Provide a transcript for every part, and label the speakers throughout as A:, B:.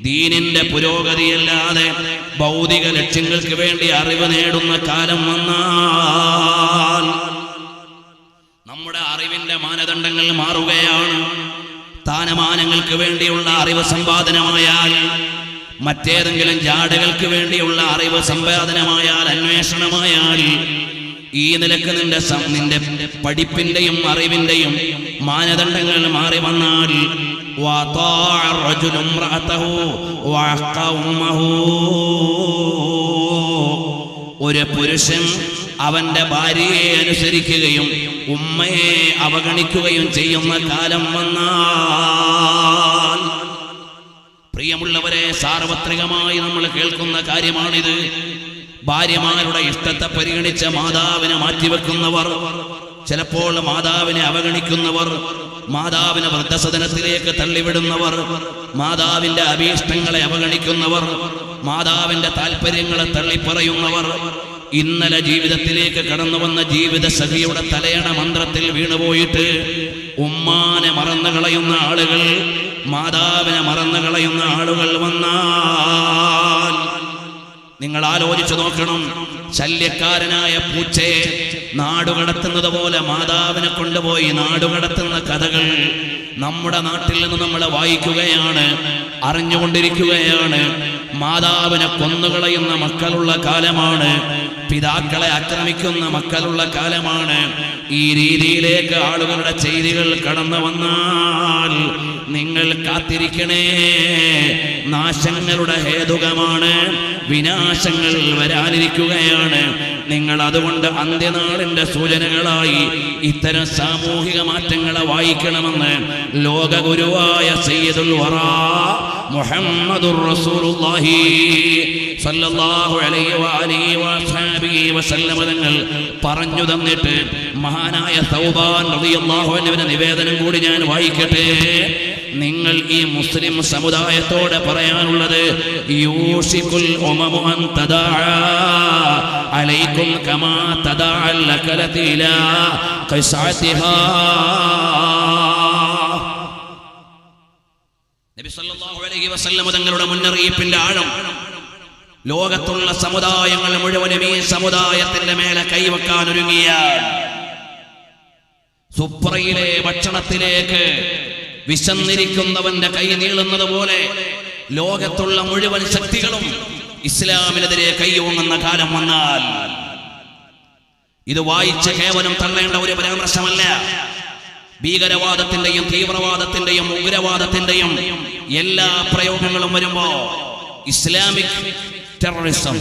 A: ദീനിന്റെ പുരോഗതിയല്ലാതെ ഭൗതിക ലക്ഷ്യങ്ങൾക്ക് വേണ്ടി അറിവ് നേടുന്ന കാലം വന്നാൽ നമ്മുടെ അറിവിന്റെ മാനദണ്ഡങ്ങൾ മാറുകയാണ്. സ്ഥാനമാനങ്ങൾക്ക് വേണ്ടിയുള്ള അറിവ് സമ്പാദനമായാൽ, മറ്റേതെങ്കിലും ജാടകൾക്ക് വേണ്ടിയുള്ള അറിവ് സമ്പാദനമായാൽ, അന്വേഷണമായാൽ, ഈ നിലക്ക് നിന്റെ പഠിപ്പിന്റെയും അറിവിന്റെയും മാനദണ്ഡങ്ങൾ മാറി വന്നാൽ ഒരു പുരുഷൻ അവന്റെ ഭാര്യയെ അനുസരിക്കുകയും ഉമ്മയെ അവഗണിക്കുകയും ചെയ്യുന്ന കാലം വന്നാൽ, പ്രിയമുള്ളവരെ, സാർവത്രികമായി നമ്മൾ കേൾക്കുന്ന കാര്യമാണിത്. ഭാര്യമാരുടെ ഇഷ്ടത്തെ പരിഗണിച്ച് മാതാവിനെ മാറ്റിവെക്കുന്നവർ, ചിലപ്പോൾ മാതാവിനെ അവഗണിക്കുന്നവർ, മാതാവിനെ വൃദ്ധസദനത്തിലേക്ക് തള്ളിവിടുന്നവർ, മാതാവിന്റെ അഭീഷ്ടങ്ങളെ അവഗണിക്കുന്നവർ, മാതാവിന്റെ താല്പര്യങ്ങളെ തള്ളിപ്പറയുന്നവർ, ഇന്നലെ ജീവിതത്തിലേക്ക് കടന്നു വന്ന ജീവിത സഖിയുടെ തലയണ മന്ത്രത്തിൽ വീണുപോയിട്ട് ഉമ്മാനെ മറന്നു കളയുന്ന ആളുകൾ, മാതാവിനെ മറന്നു കളയുന്ന ആളുകൾ വന്നാൽ നിങ്ങൾ ആലോചിച്ചു നോക്കണം. ശല്യക്കാരനായ പൂച്ചയെ നാടുകടത്തുന്നത് പോലെ മാതാവിനെ കൊണ്ടുപോയി നാടുകടത്തുന്ന കഥകൾ നമ്മുടെ നാട്ടിൽ നിന്ന് നമ്മൾ വായിക്കുകയാണ്, അറിഞ്ഞുകൊണ്ടിരിക്കുകയാണ്. മാതാവിനെ കൊന്നുകളയുന്ന മക്കളുള്ള കാലമാണ്, പിതാക്കളെ ആക്രമിക്കുന്ന മക്കളുള്ള കാലമാണ്. ഈ രീതിയിലേക്ക് ആളുകളുടെ ചെയ്തികൾ കടന്നു വന്നാൽ നിങ്ങൾ കാത്തിരിക്കണേ. നാശങ്ങളുടെ ഹേതുകമാണ്, വിനാശങ്ങൾ വരാനിരിക്കുകയാണ്. നിങ്ങൾ അതുകൊണ്ട് അന്ത്യനാളിന്റെ സൂചനകളായി ഇത്തരം സാമൂഹിക മാറ്റങ്ങളെ വായിക്കണമെന്ന് ലോകഗുരുവായ സയ്യിദുൽ വറാ മുഹമ്മദുർ റസൂലുള്ളാഹി സ്വല്ലല്ലാഹു അലൈഹി വഅലിഹി വസല്ലം തങ്ങൾ പറഞ്ഞു തന്നിട്ട് മഹാനായ തൗബാൻ റളിയല്ലാഹു അൻഹുവിന്റെ നിവേദനം കൂടി ഞാൻ വായിക്കട്ടെ. നിങ്ങൾ ഈ മുസ്ലിം സമുദായത്തോട് പറയാനുള്ളത്, യൂഷികുൽ ഉമമു അൻ തദാഅ അലൈക്കും കമാ തദാഅൽ ലകലതി ഇലാ ഖിസാതിഹാ. നബി സല്ലല്ലാഹു അലൈഹി വസല്ലം തങ്ങളുടെ മുന്നറിയിപ്പിന്റെ ആഴം ലോകത്തുള്ള സമുദായങ്ങൾ മുഴുവനും ഈ സമുദായത്തിന്റെ മേലെ കൈവെക്കാൻ ഒരുങ്ങിയാൽ, സുപ്രയിലെ ഭക്ഷണത്തിലേക്ക് വിശന്നിരിക്കുന്നവന്റെ കൈ നീളുന്നത് പോലെ ലോകത്തുള്ള മുഴുവൻ ശക്തികളും ഇസ്ലാമിനെതിരെ കൈയോങ്ങുന്ന കാലം വന്നാൽ, ഇത് വായിച്ച് കേവലം തള്ളേണ്ട ഒരു പരാമർശമല്ല. ഭീകരവാദത്തിന്റെയും തീവ്രവാദത്തിന്റെയും ഉഗ്രവാദത്തിന്റെയും എല്ലാ പ്രയോഗങ്ങളും വരുമ്പോ ഇസ്ലാമിക് ടെററിസം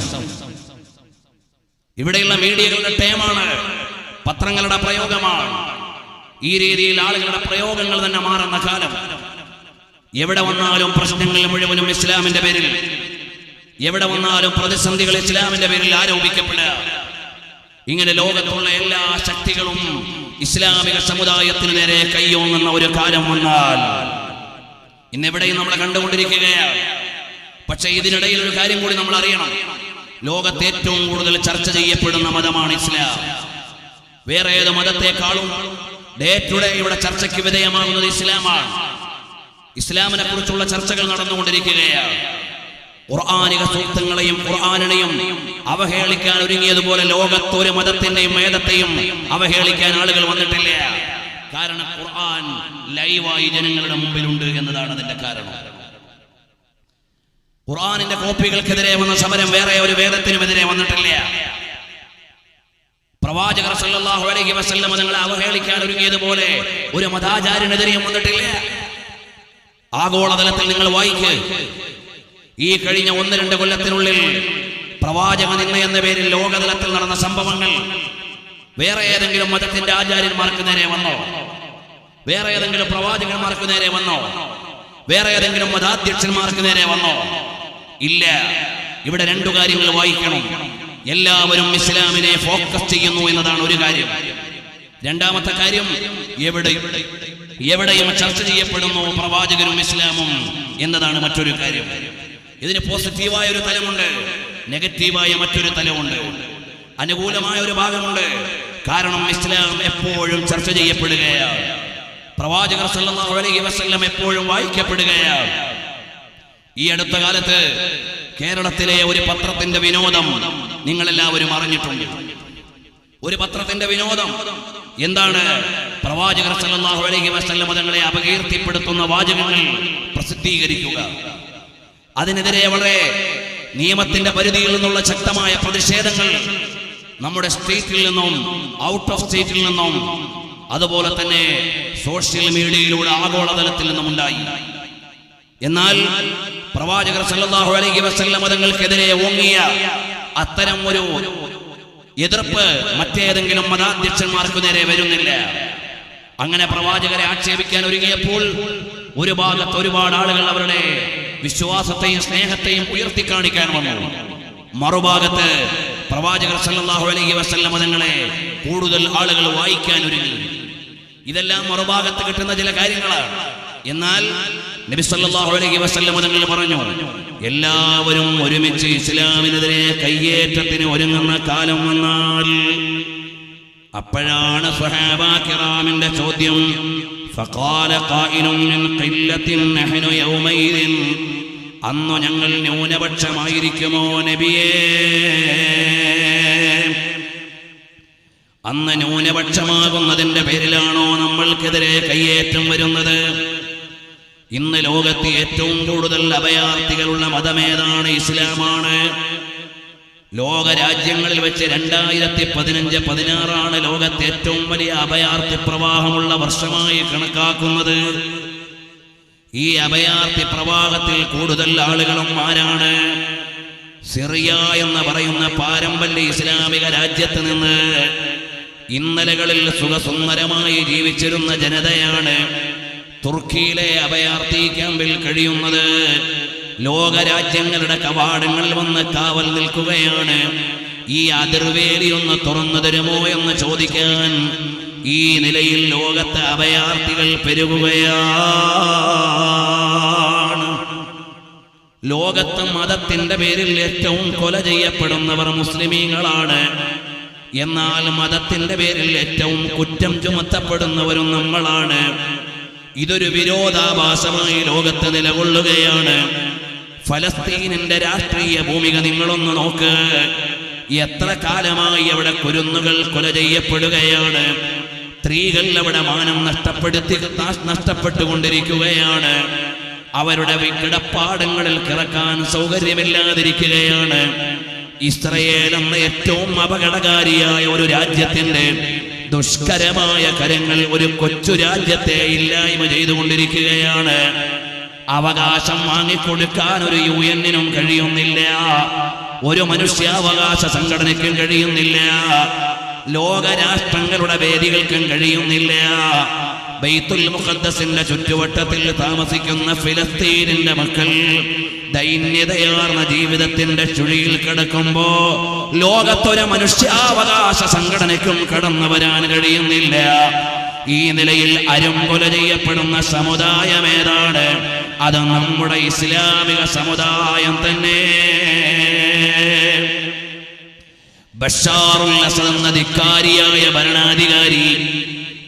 A: ഇവിടെയുള്ള മീഡിയകളുടെ ടേമാണ്, പത്രങ്ങളുടെ പ്രയോഗമാണ്. ഈ രീതിയിൽ ആളുകളുടെ പ്രയോഗങ്ങൾ തന്നെ മാറുന്ന കാലം. എവിടെ വന്നാലും പ്രശ്നങ്ങൾ മുഴുവനും ഇസ്ലാമിന്റെ പേരിൽ, എവിടെ വന്നാലും പ്രതിസന്ധികൾ ഇസ്ലാമിന്റെ പേരിൽ ആരോപിക്കപ്പെടുക. ഇങ്ങനെ ലോകത്തുള്ള എല്ലാ ശക്തികളും ഇസ്ലാമിക സമുദായത്തിന് നേരെ കൈയോങ്ങുന്ന ഒരു കാലം വന്നാൽ ഇന്നെവിടെയും നമ്മൾ കണ്ടുകൊണ്ടിരിക്കുകയാണ്. പക്ഷെ ഇതിനിടയിൽ ഒരു കാര്യം കൂടി നമ്മൾ അറിയണം. ലോകത്തെ ഏറ്റവും കൂടുതൽ ചർച്ച ചെയ്യപ്പെടുന്ന മതമാണ് ഇസ്ലാം. വേറെ ഏത് മതത്തെക്കാളും ഡേ ടു ഡേ ഇവിടെ ചർച്ചയ്ക്ക് വിധേയമാകുന്നത് ഇസ്ലാമാണ്. ഇസ്ലാമിനെ കുറിച്ചുള്ള ചർച്ചകൾ നടന്നുകൊണ്ടിരിക്കുകയാണ്. ഖുർആനിക സൂക്തങ്ങളെയും ഖുർആനിനെയും അവഹേളിക്കാൻ ഒരുങ്ങിയതുപോലെ ലോകത്തൊരു മതത്തിന്റെയും വേദത്തെയും അവഹേളിക്കാൻ ആളുകൾ വന്നിട്ടില്ല. കാരണം ഖുർആൻ ലൈവായി ജനങ്ങളുടെ മുമ്പിലുണ്ട് എന്നതാണ് അതിന്റെ കാരണം. ഖുർആനിന്റെ കോപ്പികൾക്കെതിരെ വന്ന സമരം വേറെ ഒരു വേദത്തിനുമെതിരെ വന്നിട്ടില്ല. പ്രവാചകർ സല്ലല്ലാഹു അലൈഹി വസല്ലം തങ്ങളെ അവഹേളിക്കാൻ ഒരുങ്ങിയതുപോലെ ഒരു മതാചാര്യനെതിരെയും വന്നിട്ടില്ല. ആഗോളതലത്തിൽ നിങ്ങൾ വായിക്ക്, ഈ കഴിഞ്ഞ 1-2 കൊല്ലത്തിനുള്ളിൽ പ്രവാചക നിന്ന എന്ന പേരിൽ ലോകതലത്തിൽ നടന്ന സംഭവങ്ങൾ വേറെ ഏതെങ്കിലും മതത്തിന്റെ ആചാര്യന്മാർക്ക് നേരെ വന്നോ? വേറെ ഏതെങ്കിലും പ്രവാചകന്മാർക്ക് നേരെ വന്നോ? വേറെ ഏതെങ്കിലും മതാധ്യക്ഷന്മാർക്ക് നേരെ വന്നോ? ഇല്ല. ഇവിടെ 2 കാര്യങ്ങൾ വായിക്കണം. എല്ലാവരും ഇസ്ലാമിനെ ഫോക്കസ് ചെയ്യുന്നു എന്നതാണ് ഒരു കാര്യം. രണ്ടാമത്തെ കാര്യം, എവിടെയും ചർച്ച ചെയ്യപ്പെടുന്നു പ്രവാചകരും ഇസ്ലാമും എന്നതാണ് മറ്റൊരു കാര്യം. ഇതിന് പോസിറ്റീവായ ഒരു തലമുണ്ട്, നെഗറ്റീവായ മറ്റൊരു തലമുണ്ട്. അനുകൂലമായ ഒരു ഭാഗമുണ്ട്. കാരണം ഇസ്ലാം എപ്പോഴും ചർച്ച ചെയ്യപ്പെടുകയാണ്. പ്രവാചകർ സല്ലല്ലാഹു അലൈഹി വസല്ലം എപ്പോഴും വായിക്കപ്പെടുകയാണ്. ഈ അടുത്ത കാലത്ത് കേരളത്തിലെ ഒരു പത്രത്തിന്റെ വിനോദം നിങ്ങളെല്ലാവരും അറിഞ്ഞിട്ടുണ്ട്. ഒരു പത്രത്തിന്റെ വിനോദം എന്താണ്? പ്രവാചകർ സല്ലല്ലാഹു അലൈഹി വസല്ലം തങ്ങളെ അപകീർത്തിപ്പെടുത്തുന്ന വാചകങ്ങൾ പ്രസിദ്ധീകരിക്കുക. അതിനെതിരെ വളരെ നിയമത്തിന്റെ പരിധിയിൽ നിന്നുള്ള ശക്തമായ പ്രതിഷേധങ്ങൾ നമ്മുടെ സ്റ്റേറ്റിൽ നിന്നും ഔട്ട് ഓഫ് സ്റ്റേറ്റിൽ നിന്നും അതുപോലെ തന്നെ സോഷ്യൽ മീഡിയയിലൂടെ ആഗോളതലത്തിൽ നിന്നും ഉണ്ടായി. എന്നാൽ പ്രവാചകർ സല്ലല്ലാഹു അലൈഹി വസല്ലം തങ്ങൾക്കെതിരെ ഓങ്ങിയ അത്തരം ഒരു എതിർപ്പ് മറ്റേതെങ്കിലും മതാധ്യക്ഷന്മാർക്ക് നേരെ വരുന്നില്ല. അങ്ങനെ പ്രവാചകരെ ആക്ഷേപിക്കാൻ ഒരുങ്ങിയപ്പോൾ ഒരു ഭാഗത്ത് ഒരുപാട് ആളുകൾ അവരുടെ വിശ്വാസത്തെയും സ്നേഹത്തെയും ഉയർത്തിക്കാണിക്കാൻ വന്നു. മറുഭാഗത്ത് പ്രവാചകർ സല്ലല്ലാഹു അലൈഹി വസല്ലം തങ്ങളെ കൂടുതൽ ആളുകൾ വായിക്കാൻ ഒരുങ്ങി. ഇതെല്ലാം മറുഭാഗത്ത് കിട്ടുന്ന ചില കാര്യങ്ങളാണ്. എന്നാൽ നബി സല്ലല്ലാഹു അലൈഹി വസല്ലം തങ്ങൾ പറഞ്ഞു, എല്ലാവരും ഒരുമിച്ച് ഇസ്ലാമിനെതിരെ കയ്യേറ്റത്തിന് ഒരുങ്ങുന്ന കാലം വന്നാൽ അപ്പോഴാണ് സ്വഹാബാ കിറാമിന്റെ ചോദ്യം. ഫഖാല ഖായിലുൻ മിൻ ഖില്ലത്തിൻ നഹ്നു യൗമൈദിൻ, അന്ന് ഞങ്ങൾ ന്യൂനപക്ഷമായിരിക്കുമോ നബിയേ? അന്ന് ന്യൂനപക്ഷമാകുന്നതിന്റെ പേരിലാണോ നമ്മൾക്കെതിരെ കയ്യേറ്റം വരുന്നത്? ഇന്ന് ലോകത്ത് ഏറ്റവും കൂടുതൽ അഭയാർത്ഥികളുള്ള മതമേതാണ്? ഇസ്ലാമാണ്. ലോകരാജ്യങ്ങളിൽ വെച്ച് 2015-16 ലോകത്ത് ഏറ്റവും വലിയ അഭയാർത്ഥി പ്രവാഹമുള്ള വർഷമായി കണക്കാക്കുന്നത്. ഈ അഭയാർത്ഥി പ്രവാഹത്തിൽ കൂടുതൽ ആളുകളും ആരാണ്? സിറിയ എന്ന് പറയുന്ന പാരമ്പര്യ ഇസ്ലാമിക രാജ്യത്ത് നിന്ന് ഇന്നലകളിൽ സുഖസുന്ദരമായി ജീവിച്ചിരുന്ന ജനതയാണ് തുർക്കിയിലെ അഭയാർത്ഥി ക്യാമ്പിൽ കഴിയുന്നത്. ലോകരാജ്യങ്ങളുടെ കവാടങ്ങൾ വന്ന് കാവൽ നിൽക്കുകയാണ്. ഈ അതിർവേലി ഒന്ന് തുറന്നു തരുമോ എന്ന് ചോദിക്കാൻ ഈ നിലയിൽ ലോകത്തെ അഭയാർത്ഥികൾ പെരുകുകയാണ്. ലോകത്ത് മതത്തിന്റെ പേരിൽ ഏറ്റവും കൊല ചെയ്യപ്പെടുന്നവർ മുസ്ലിമീങ്ങളാണ്. എന്നാൽ മതത്തിന്റെ പേരിൽ ഏറ്റവും കുറ്റം ചുമത്തപ്പെടുന്നവരും നമ്മളാണ്. ഇതൊരു വിരോധാഭാസമായി ലോകത്ത് നിലകൊള്ളുകയാണ്. ഫലസ്തീനിന്റെ രാഷ്ട്രീയ ഭൂമിക നിങ്ങളൊന്ന് നോക്ക്. എത്ര കാലമായി അവിടെ കുരുന്നുകൾ കൊല ചെയ്യപ്പെടുകയാണ്. സ്ത്രീകൾ അവിടെ മാനം നഷ്ടപ്പെട്ടുകൊണ്ടിരിക്കുകയാണ്. അവരുടെ കിടപ്പാടങ്ങളിൽ കിടക്കാൻ സൗകര്യമില്ലാതിരിക്കുകയാണ്. ഇസ്രയേൽ എന്ന ഏറ്റവും അപകടകാരിയായ ഒരു രാജ്യത്തിന്റെ ദുഷ്കരമായ കരങ്ങൾ ഒരു കൊച്ചു രാജ്യത്തെ ഇല്ലായ്മ ചെയ്തുകൊണ്ടിരിക്കുകയാണ്. അവകാശം വാങ്ങിക്കൊടുക്കാൻ ഒരു UN-നും കഴിയുന്നില്ല, ഒരു മനുഷ്യാവകാശ സംഘടനയ്ക്കും കഴിയുന്നില്ല, ലോകരാഷ്ട്രങ്ങളുടെ വേദികൾക്കും കഴിയുന്നില്ല. ബൈത്തുൽ മുഖദ്ദസിന്റെ ചുറ്റുവട്ടത്തിൽ താമസിക്കുന്ന ഫിലസ്തീനിന്റെ മക്കൾ ദൈന്യതയാർന്ന ജീവിതത്തിന്റെ ചുഴിയിൽ കിടക്കുമ്പോ ലോകത്തൊരു മനുഷ്യാവകാശ സംഘടനയ്ക്കും കടന്നു വരാൻ കഴിയുന്നില്ല. ഈ നിലയിൽ അരുംകൊല ചെയ്യപ്പെടുന്ന സമുദായം ഏതാണ്? അത് നമ്മുടെ ഇസ്ലാമിക സമുദായം തന്നെ. ബഷാറുൽ അസദ് എന്ന ധിക്കാരിയായ ഭരണാധികാരി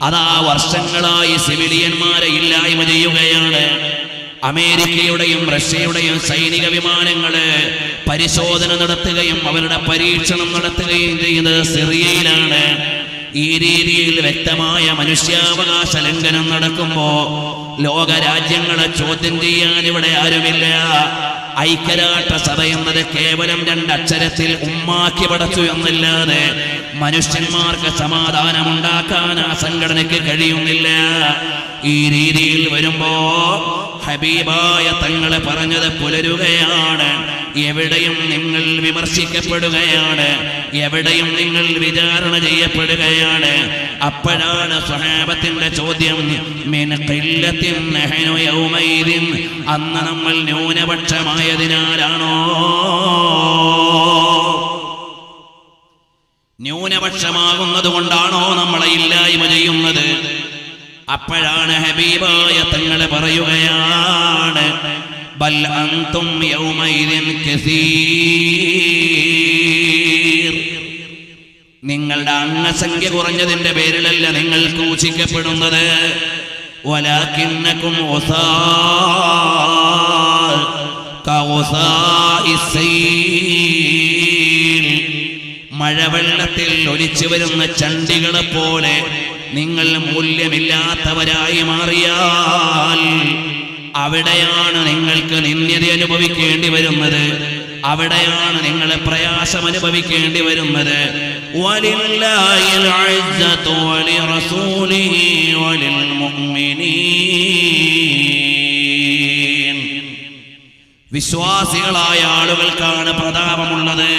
A: അതാ വർഷങ്ങളായി സിവിലിയന്മാരെ ഇല്ലായ്മ ചെയ്യുകയാണ്. അമേരിക്കയുടെയും റഷ്യയുടെയും സൈനിക വിമാനങ്ങള് പരിശോധന നടത്തുകയും അവരുടെ പരീക്ഷണം നടത്തുകയും ചെയ്യുന്നത് സിറിയയിലാണ്. ഈ രീതിയിൽ വ്യക്തമായ മനുഷ്യാവകാശ ലംഘനം നടക്കുമ്പോ ലോകരാജ്യങ്ങളെ ചോദ്യം ചെയ്യാൻ ഇവിടെ ആരുമില്ല. ഐക്യരാഷ്ട്രസഭ എന്നത് കേവലം 2 അക്ഷരത്തിൽ ഉമ്മാക്കി പടച്ചു എന്നല്ലാതെ മനുഷ്യന്മാർക്ക് സമാധാനമുണ്ടാക്കാൻ ആ സംഘടനയ്ക്ക് കഴിയുന്നില്ല. ഈ രീതിയിൽ വരുമ്പോ ഹബീബായ തങ്ങളെ പറഞ്ഞത് പുലരുകയാണ്. എവിടെയും നിങ്ങൾ വിമർശിക്കപ്പെടുകയാണ്, എവിടെയും നിങ്ങൾ വിചാരണ ചെയ്യപ്പെടുകയാണ്. അപ്പോഴാണ് സ്വഹാബത്തിന്റെ ചോദ്യം, മിൻ ഖില്ലത്തിൻ നഹ്നു യൗമൈദിൻ, അന്ന് നമ്മൾ ന്യൂനപക്ഷമായതിനാലാണോ? ന്യൂനപക്ഷമാകുന്നത് കൊണ്ടാണോ നമ്മളെ ഇല്ലായ്മ ചെയ്യുന്നത്? അപ്പോഴാണ് ഹബീബായ തങ്ങളെ പറയുകയാണ്, ബൽ അൻതും യൗമൈദിൻ കസീർ. നിങ്ങളുടെ അംഗസംഖ്യ കുറഞ്ഞതിന്റെ പേരിലല്ല നിങ്ങൾ ക്രൂശിക്കപ്പെടുന്നത്. വലാകിന്നകും ഉസാ, മഴവെള്ളത്തിൽ ഒലിച്ചു വരുന്ന ചണ്ടികളെ പോലെ നിങ്ങൾ മൂല്യമില്ലാത്തവരായി മാറിയാൽ അവിടെയാണ് നിങ്ങൾക്ക് നിന്ദ്യത അനുഭവിക്കേണ്ടി വരുന്നത്. അവിടെയാണ് നിങ്ങൾ പ്രയാസം അനുഭവിക്കേണ്ടി വരുന്നത്. വലില്ലാഹിൽ ഇസ്സത്തു വലിറസൂലിഹി വലിൽ മുഅ്മിനീൻ. വിശ്വാസികളായ ആളുകൾക്കാണ് പ്രതാപമുള്ളത്.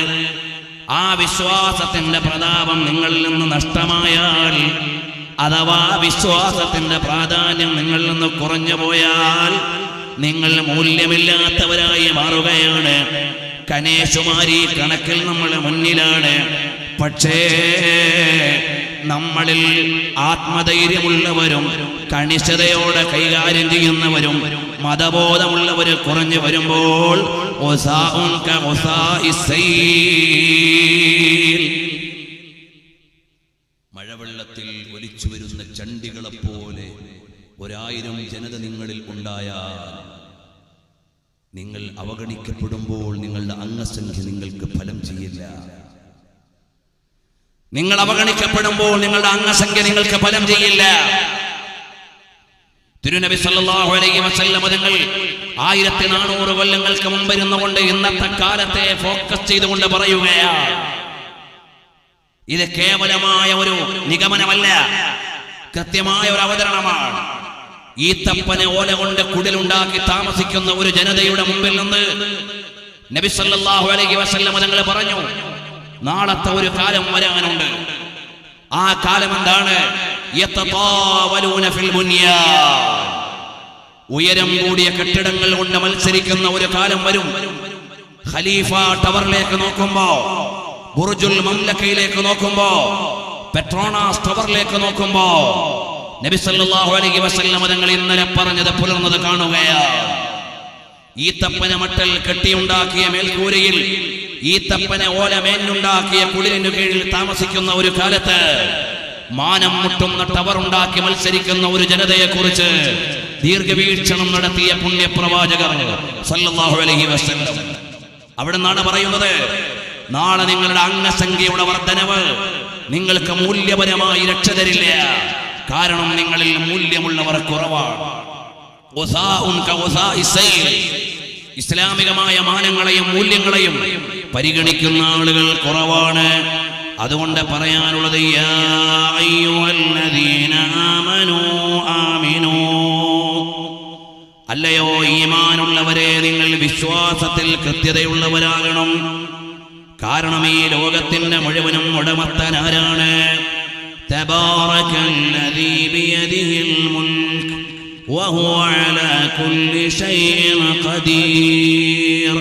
A: ആ വിശ്വാസത്തിന്റെ പ്രതാപം നിങ്ങളിൽ നിന്ന് നഷ്ടമായാൽ, അഥവാ വിശ്വാസത്തിന്റെ പ്രാധാന്യം നിങ്ങളിൽ നിന്ന് കുറഞ്ഞു പോയാൽ നിങ്ങൾ മൂല്യമില്ലാത്തവരായി മാറുകയാണ്. കനേശുമാരി കണക്കിൽ നമ്മൾ മുന്നിലാണ്. പക്ഷേ നമ്മളിൽ ആത്മധൈര്യമുള്ളവരും കണിശതയോടെ കൈകാര്യം ചെയ്യുന്നവരും മതബോധമുള്ളവർ കുറഞ്ഞു വരുമ്പോൾ മഴവെള്ളത്തിൽ ഒലിച്ചു വരുന്ന ചണ്ടികളെ പോലെ 1000 ജനത നിങ്ങളിൽ ഉണ്ടായാൽ, നിങ്ങൾ അവഗണിക്കപ്പെടുമ്പോൾ നിങ്ങളുടെ അംഗസംഖ്യ നിങ്ങൾക്ക് ഫലം ചെയ്യില്ല. നിങ്ങൾ അവഗണിക്കപ്പെടുമ്പോൾ നിങ്ങളുടെ അംഗസംഖ്യ നിങ്ങൾക്ക് ഫലം ചെയ്യില്ല. തിരുനബി സല്ലല്ലാഹു അലൈഹി വസല്ലം തങ്ങൾ 1400 കൊല്ലങ്ങൾക്ക് മുമ്പ് ഇരുന്നുകൊണ്ട് ഇന്നത്തെ കാലത്തെ ഫോക്കസ് ചെയ്തുകൊണ്ട് പറയുകയാണ്. ഇത് കേവലമായ ഒരു നിഗമനമല്ല, കൃത്യമായ ഒരു അവതരണമാണ്. ഈ തപ്പന ഓല കൊണ്ട് കുടിലുണ്ടാക്കി താമസിക്കുന്ന ഒരു ജനതയുടെ മുമ്പിൽ നിന്ന് നബി സല്ലല്ലാഹു അലൈഹി വസല്ലം തങ്ങൾ പറഞ്ഞു, നാളത്തെ ഒരു കാലം വരാനുണ്ട്. ആ കാലം എന്താണ്? യതതാവലൂന ഫിൽ ബുനിയാൻ. ഉയരം കൂടിയ കെട്ടിടങ്ങൾ കൊണ്ട് മത്സരിക്കുന്ന ഒരു കാലം വരും. ഖലീഫ ടവറിലേക്ക് നോക്കുമ്പോ, ബുർജുൽ മംലക്കയിലേക്ക് നോക്കുമ്പോ, പെട്രോണാസ് ടവറിലേക്ക് നോക്കുമ്പോ നബി സല്ലല്ലാഹു അലൈഹി വസല്ലം തങ്ങൾ ഇന്നലെ പറഞ്ഞത് പുലർന്നത് കാണുകയാണ്. ഈ തപ്പന മട്ടൽ കെട്ടിയുണ്ടാക്കിയ മേൽക്കൂരയിൽ ഈ തപ്പന ഓല മേഞ്ഞുണ്ടാക്കിയ കുളിരിനു കീഴിൽ താമസിക്കുന്ന ഒരു കാലത്ത് മാനം മുട്ടുന്ന ടവർ ഉണ്ടാക്കി മത്സരിക്കുന്ന ഒരു ജനതയെ കുറിച്ച് ദീർഘവീക്ഷണം നടത്തിയ പുണ്യപ്രവാചകർ സല്ലല്ലാഹു അലൈഹി വസല്ലം അവിടെ നിന്നാണ് പറയുന്നത്, നാളെ നിങ്ങളുടെ അംഗസംഖ്യയുടെ വർധനവ് നിങ്ങൾക്ക് മൂല്യപരമായി രക്ഷ തരില്ല. കാരണം നിങ്ങളിൽ മൂല്യമുള്ളവർ കുറവാണ്. ഇസ്ലാമികമായ മാനങ്ങളെയും മൂല്യങ്ങളെയും പരിഗണിക്കുന്ന ആളുകൾ കുറവാണ്. അതുകൊണ്ട് പറയാനുള്ളത്, യാ അയ്യുഹല്ലദീന ആമനൂ ആമിനൂ, അല്ലയോ ഈമാനുള്ളവരെ, നിങ്ങൾ വിശ്വാസത്തിൽ കൃത്യതയുള്ളവരാകണം. കാരണം ഈ ലോകത്തിന്റെ മുഴുവനും ഉടമസ്ഥൻ ആരാണ്? തബാറകല്ലദീ ബിയദിഹിൽ മുൽക് വഹുവ അലാ കുല്ലി ശൈഇൻ ഖദീർ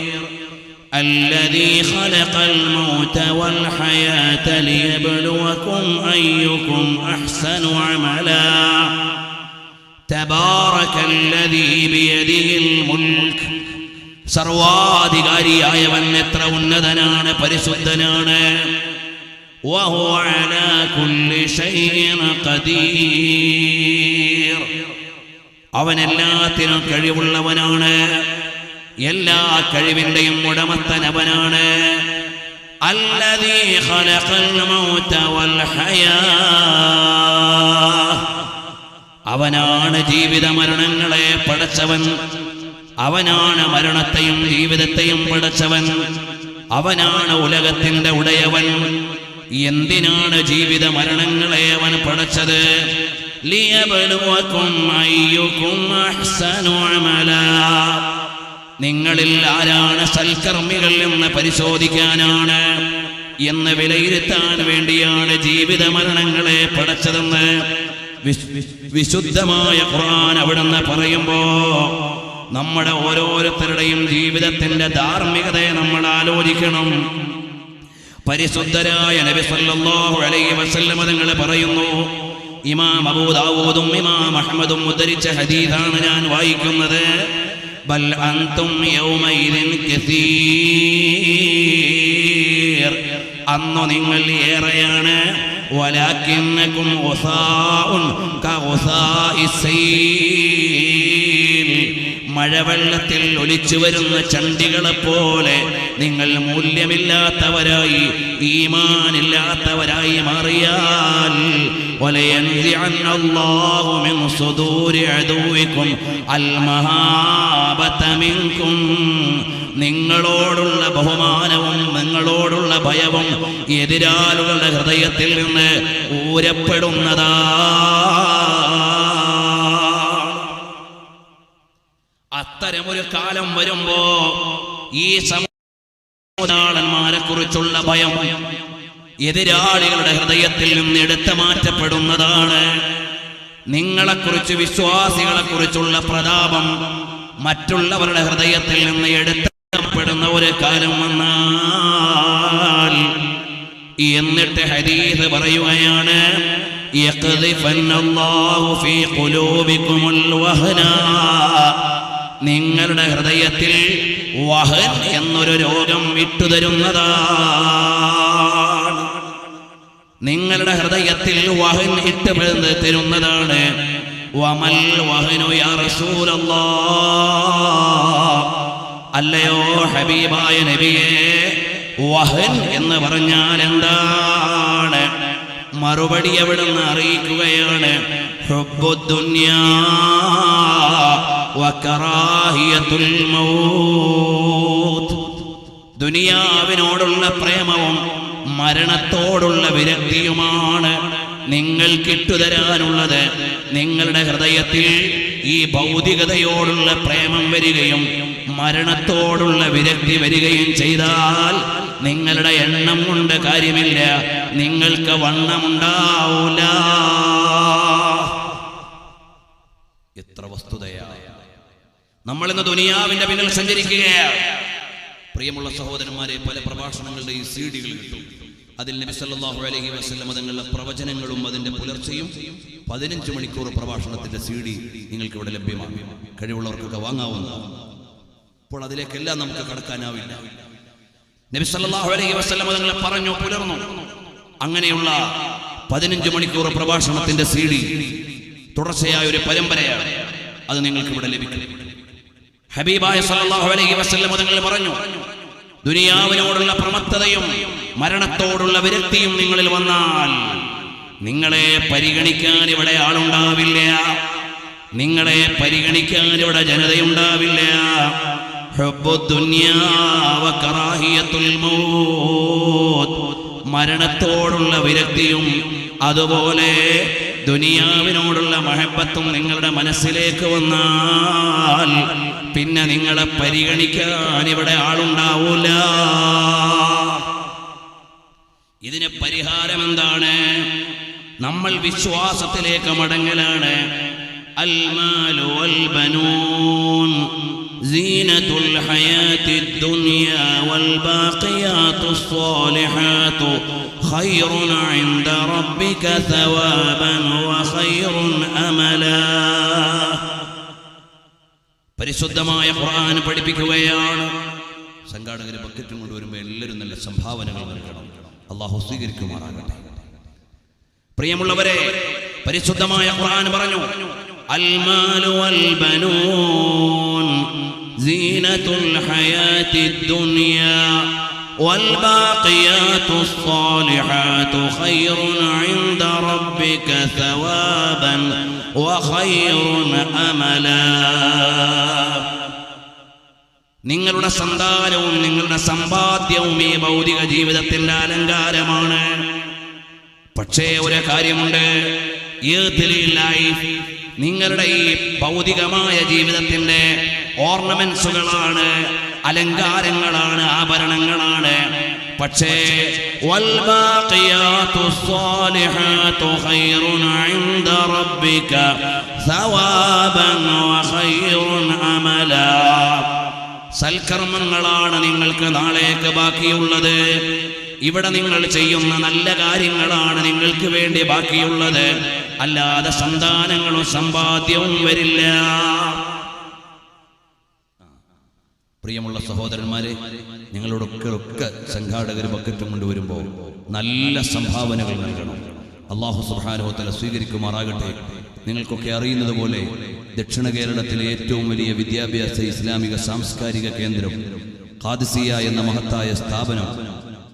A: الذي خلق الموت والحياة ليبلوكم أيكم أحسن عملا تبارك الذي بيده الملك. സർവാധികാരിയായവൻ എത്ര ഉന്നതനാണ്, പരിശുദ്ധനാണ്. وهو على كل شيء قدير. അവൻ എല്ലാത്തിനും കഴിവുള്ളവനാണ്. എല്ലാ കഴിവിന്റെയും ഉടമസ്ഥൻ അവനാണ്. അല്ലദീ ഖലഖൽ മൗത വൽ ഹയാ, അവനാണ് ജീവിത മരണങ്ങളെ പടച്ചവൻ. അവനാണ് മരണത്തെയും ജീവിതത്തെയും പടച്ചവൻ. അവനാണ് ഉലകത്തിന്റെ ഉടയവൻ. എന്തിനാണ് ജീവിത മരണങ്ങളെ അവൻ പടച്ചത്? ലിയബ്ലുവകും അയ്യുകും അഹ്സനു അമലാ, നിങ്ങളിൽ ആരാണ് സൽക്കർമ്മികൾ എന്ന് പരിശോധിക്കാനാണ്, എന്ന് വിലയിരുത്താൻ വേണ്ടിയാണ് ജീവിത മരണങ്ങളെ പടച്ചതെന്ന് വിശുദ്ധമായ ഖുർആൻ അവിടുന്ന് പറയുമ്പോ നമ്മുടെ ഓരോരുത്തരുടെയും ജീവിതത്തിന്റെ ധാർമ്മികതയെ നമ്മൾ ആലോചിക്കണം. പരിശുദ്ധരായ നബി സല്ലല്ലാഹു അലൈഹി വസല്ലം തങ്ങൾ പറയുന്നു, ഇമാം അബൂ ദാവൂദും ഇമാം അഹ്മദും ഉദ്ധരിച്ച ഹദീസാണ് ഞാൻ വായിക്കുന്നത്. ബൽ അൻതും യൗമൈദിൻ കസീർ, അന്നു നിങ്ങൾ ഏറെയാണ്. വലാകിന്നകും ഗുസാഉൻ കഗുസാഇസ് സൈൽ, മഴവെള്ളത്തിൽ ഒലിച്ചു വരുന്ന ചണ്ടികളെ പോലെ നിങ്ങൾ മൂല്യമില്ലാത്തവരായി ഈമാനില്ലാത്തവരായി മാറിയാൽ വലയൻസിഅന്ന അല്ലാഹു മിൻ സുദൂരി അദുവികും അൽ മഹാബത മിൻകും, നിങ്ങളോടുള്ള ബഹുമാനവും നിങ്ങളോടുള്ള ഭയവും എതിരാളികളുടെ ഹൃദയത്തിൽ നിന്ന് ഊരപ്പെടുന്നതാ. അത്തരമൊരു കാലം വരുമ്പോ ഈ സമുദായന്മാരെ കുറിച്ചുള്ള ഭയം എതിരാളികളുടെ ഹൃദയത്തിൽ നിന്ന് എടുത്തു മാറ്റപ്പെടുന്നതാണ്. നിങ്ങളെക്കുറിച്ച് വിശ്വാസികളെ കുറിച്ചുള്ള പ്രതാപം മറ്റുള്ളവരുടെ ഹൃദയത്തിൽ നിന്ന് എടുത്തപ്പെടുന്ന ഒരു കാലം വന്നാൽ, എന്നിട്ട് ഹദീസ് പറയുകയാണ്, യഖ്ദിഫന്നല്ലാഹു ഫീ ഖുലൂബികുമുൽ വഹന, നിങ്ങളുടെ ഹൃദയത്തിൽ വഹൻ എന്നൊരു രോഗം ഇട്ടുതരുന്നതാണ്. നിങ്ങളുടെ ഹൃദയത്തിൽ വഹൻ ഇട്ടുതരുന്നതാണ്. വമൽ വഹനു യാ റസൂലല്ലാഹ്, അല്ലയോ ഹബീബായ നബിയേ, വഹൻ എന്ന് പറഞ്ഞാൽ എന്താണ്? മറുപടി അവിടുന്ന് അറിയിക്കുകയാണ്, ഹുബ്ബുദ്ദുനിയാ വകറാഹിയത്തുൽ മൗത്ത്, ദുനിയാവിനോടുള്ള പ്രേമവും മരണത്തോടുള്ള വിരക്തിയുമാണ് നിങ്ങൾക്കിട്ടുതരാനുള്ളത്. നിങ്ങളുടെ ഹൃദയത്തിൽ ഈ ഭൗതികതയോടുള്ള പ്രേമം വരികയും മരണത്തോടുള്ള വിരക്തി വരികയും ചെയ്താൽ നിങ്ങളുടെ എണ്ണം കൊണ്ട് കാര്യമില്ല, നിങ്ങൾക്ക് വണ്ണമുണ്ടാവൂല. എത്ര വസ്തുതയാണ്! നമ്മൾ ഇന്ന് ദുനിയാവിന്റെ പിന്നിൽ സഞ്ചരിക്കുകയാണ്. പ്രിയമുള്ള സഹോദരന്മാരെ, പല പ്രഭാഷണങ്ങളുടെ ഈ സീഡികൾ കിട്ടും. അതിൽ നബി സല്ലല്ലാഹു അലൈഹി വസല്ലം തങ്ങളുടെ പ്രവചനങ്ങളും അതിന്റെ പുലർച്ചയും 15 മണിക്കൂർ പ്രഭാഷണത്തിന്റെ CD നിങ്ങൾക്ക് ഇവിടെ ലഭ്യമാണ്. കഴിവുള്ളവർക്കൊക്കെ വാങ്ങാവുന്നതാണ്. അപ്പോൾ അതിലേക്കെല്ലാം നമുക്ക് കടക്കാനാവില്ല. നബി സല്ലല്ലാഹു അലൈഹി വസല്ലം തങ്ങൾ പറഞ്ഞു, പുലർന്നു. അങ്ങനെയുള്ള 15 മണിക്കൂർ പ്രഭാഷണത്തിന്റെ CD തുടർച്ചയായ ഒരു പരമ്പരയാണ്. അത് നിങ്ങൾക്ക് ഇവിടെ ലഭിക്കും. ഹബീബായ സല്ലല്ലാഹു അലൈഹി വസല്ലം തങ്ങൾ പറഞ്ഞു, ദുനിയാവിനോടുള്ള പ്രമത്തതയും മരണത്തോടുള്ള വിരക്തിയും നിങ്ങളിൽ വന്നാൽ നിങ്ങളെ പരിഗണിക്കാൻ ഇവിടെ ആളുണ്ടാവില്ല, നിങ്ങളെ പരിഗണിക്കാൻ ഇവിടെ ജനതയുണ്ടാവില്ല. ഹുബ്ബുദ്ദുനിയാ വകറാഹിയത്തുൽ മൗത്ത്, മരണത്തോടുള്ള വിരക്തിയും അതുപോലെ ദുനിയാവിനോടുള്ള മഹബത്തും നിങ്ങളുടെ മനസ്സിലേക്ക് വന്നാൽ പിന്നെ നിങ്ങളെ പരിഗണിക്കാൻ ഇവിടെ ആളുണ്ടാവൂല. ഇതിന് പരിഹാരം എന്താണ്? നമ്മൾ വിശ്വാസത്തിലേക്ക് മടങ്ങലാണ്. അൽ മാലു വൽ ബനൂൻ സീനത്തുൽ ഹയാത്തിദ് ദുനിയാ വൽ ബാഖിയാത്തുസ് സ്വാലിഹാത്തു ഖൈറുൻ ഇൻദ റബ്ബിക സവാബൻ വഖൈറുൻ അമലാ. പരിശുദ്ധമായ ഖുർആൻ പഠിപ്പിക്കുകയാണ്. സംഘാടകർ ബക്കറ്റും കൊണ്ടുവരുമ്പോൾ എല്ലാവരും നല്ല സംഭാവനകൾ നൽകണം. അല്ലാഹു സ്വീകരിക്കുമാറാകട്ടെ. പ്രിയമുള്ളവരെ, പരിശുദ്ധമായ ഖുർആൻ പറഞ്ഞു, അൽ മാലു വൽ ബനൂൻ സീനത്തുൽ ഹയാത്തിദ് ദുനിയാ വൽ ബാഖിയാത്തുസ് സ്വാലിഹാത്തു ഖൈറുൻ ഇൻദ റബ്ബിക സവാബൻ വഖൈറുൻ അമലാ. നിങ്ങളുടെ സന്താനവും നിങ്ങളുടെ സമ്പാദ്യവും ഈ ഭൗതിക ജീവിതത്തിന്റെ അലങ്കാരമാണ്. പക്ഷേ ഒരു കാര്യമുണ്ട്, ലൈഫ് നിങ്ങളുടെ ഈ ഭൗതികമായ ജീവിതത്തിന്റെ ഓർണമെന്റ്സുകളാണ്, അലങ്കാരങ്ങളാണ്, ആഭരണങ്ങളാണ്. പക്ഷേ വൽ ബാഖിയാത്തുസ് സ്വാലിഹാത്തു ഖൈറുൻ ഇൻദ റബ്ബിക സവാബൻ വഖൈറുൻ അമലാ. സൽക്കർമ്മങ്ങളാണ് നിങ്ങൾക്ക് നാളേക്ക് ബാക്കിയുള്ളത്. ഇവിടെ നിങ്ങൾ ചെയ്യുന്ന നല്ല കാര്യങ്ങളാണ് നിങ്ങൾക്ക് വേണ്ടി ബാക്കിയുള്ളത്, അല്ലാതെ സന്താനങ്ങളും സമ്പാദ്യവും വരില്ല. പ്രിയമുള്ള സഹോദരന്മാരെ, നിങ്ങളോടൊക്കെ സംഘാടകർ ബക്കറ്റും കൊണ്ടുവരുമ്പോൾ നല്ല സംഭാവനകൾ നൽകണം. അല്ലാഹു സുബ്ഹാനഹു വ തആല സ്വീകരിക്കുമാറാകട്ടെ. നിങ്ങൾക്കൊക്കെ അറിയുന്നത് പോലെ ദക്ഷിണ കേരളത്തിലെ ഏറ്റവും വലിയ വിദ്യാഭ്യാസ ഇസ്ലാമിക സാംസ്കാരിക കേന്ദ്രം ഖാദിസിയ എന്ന മഹത്തായ സ്ഥാപനം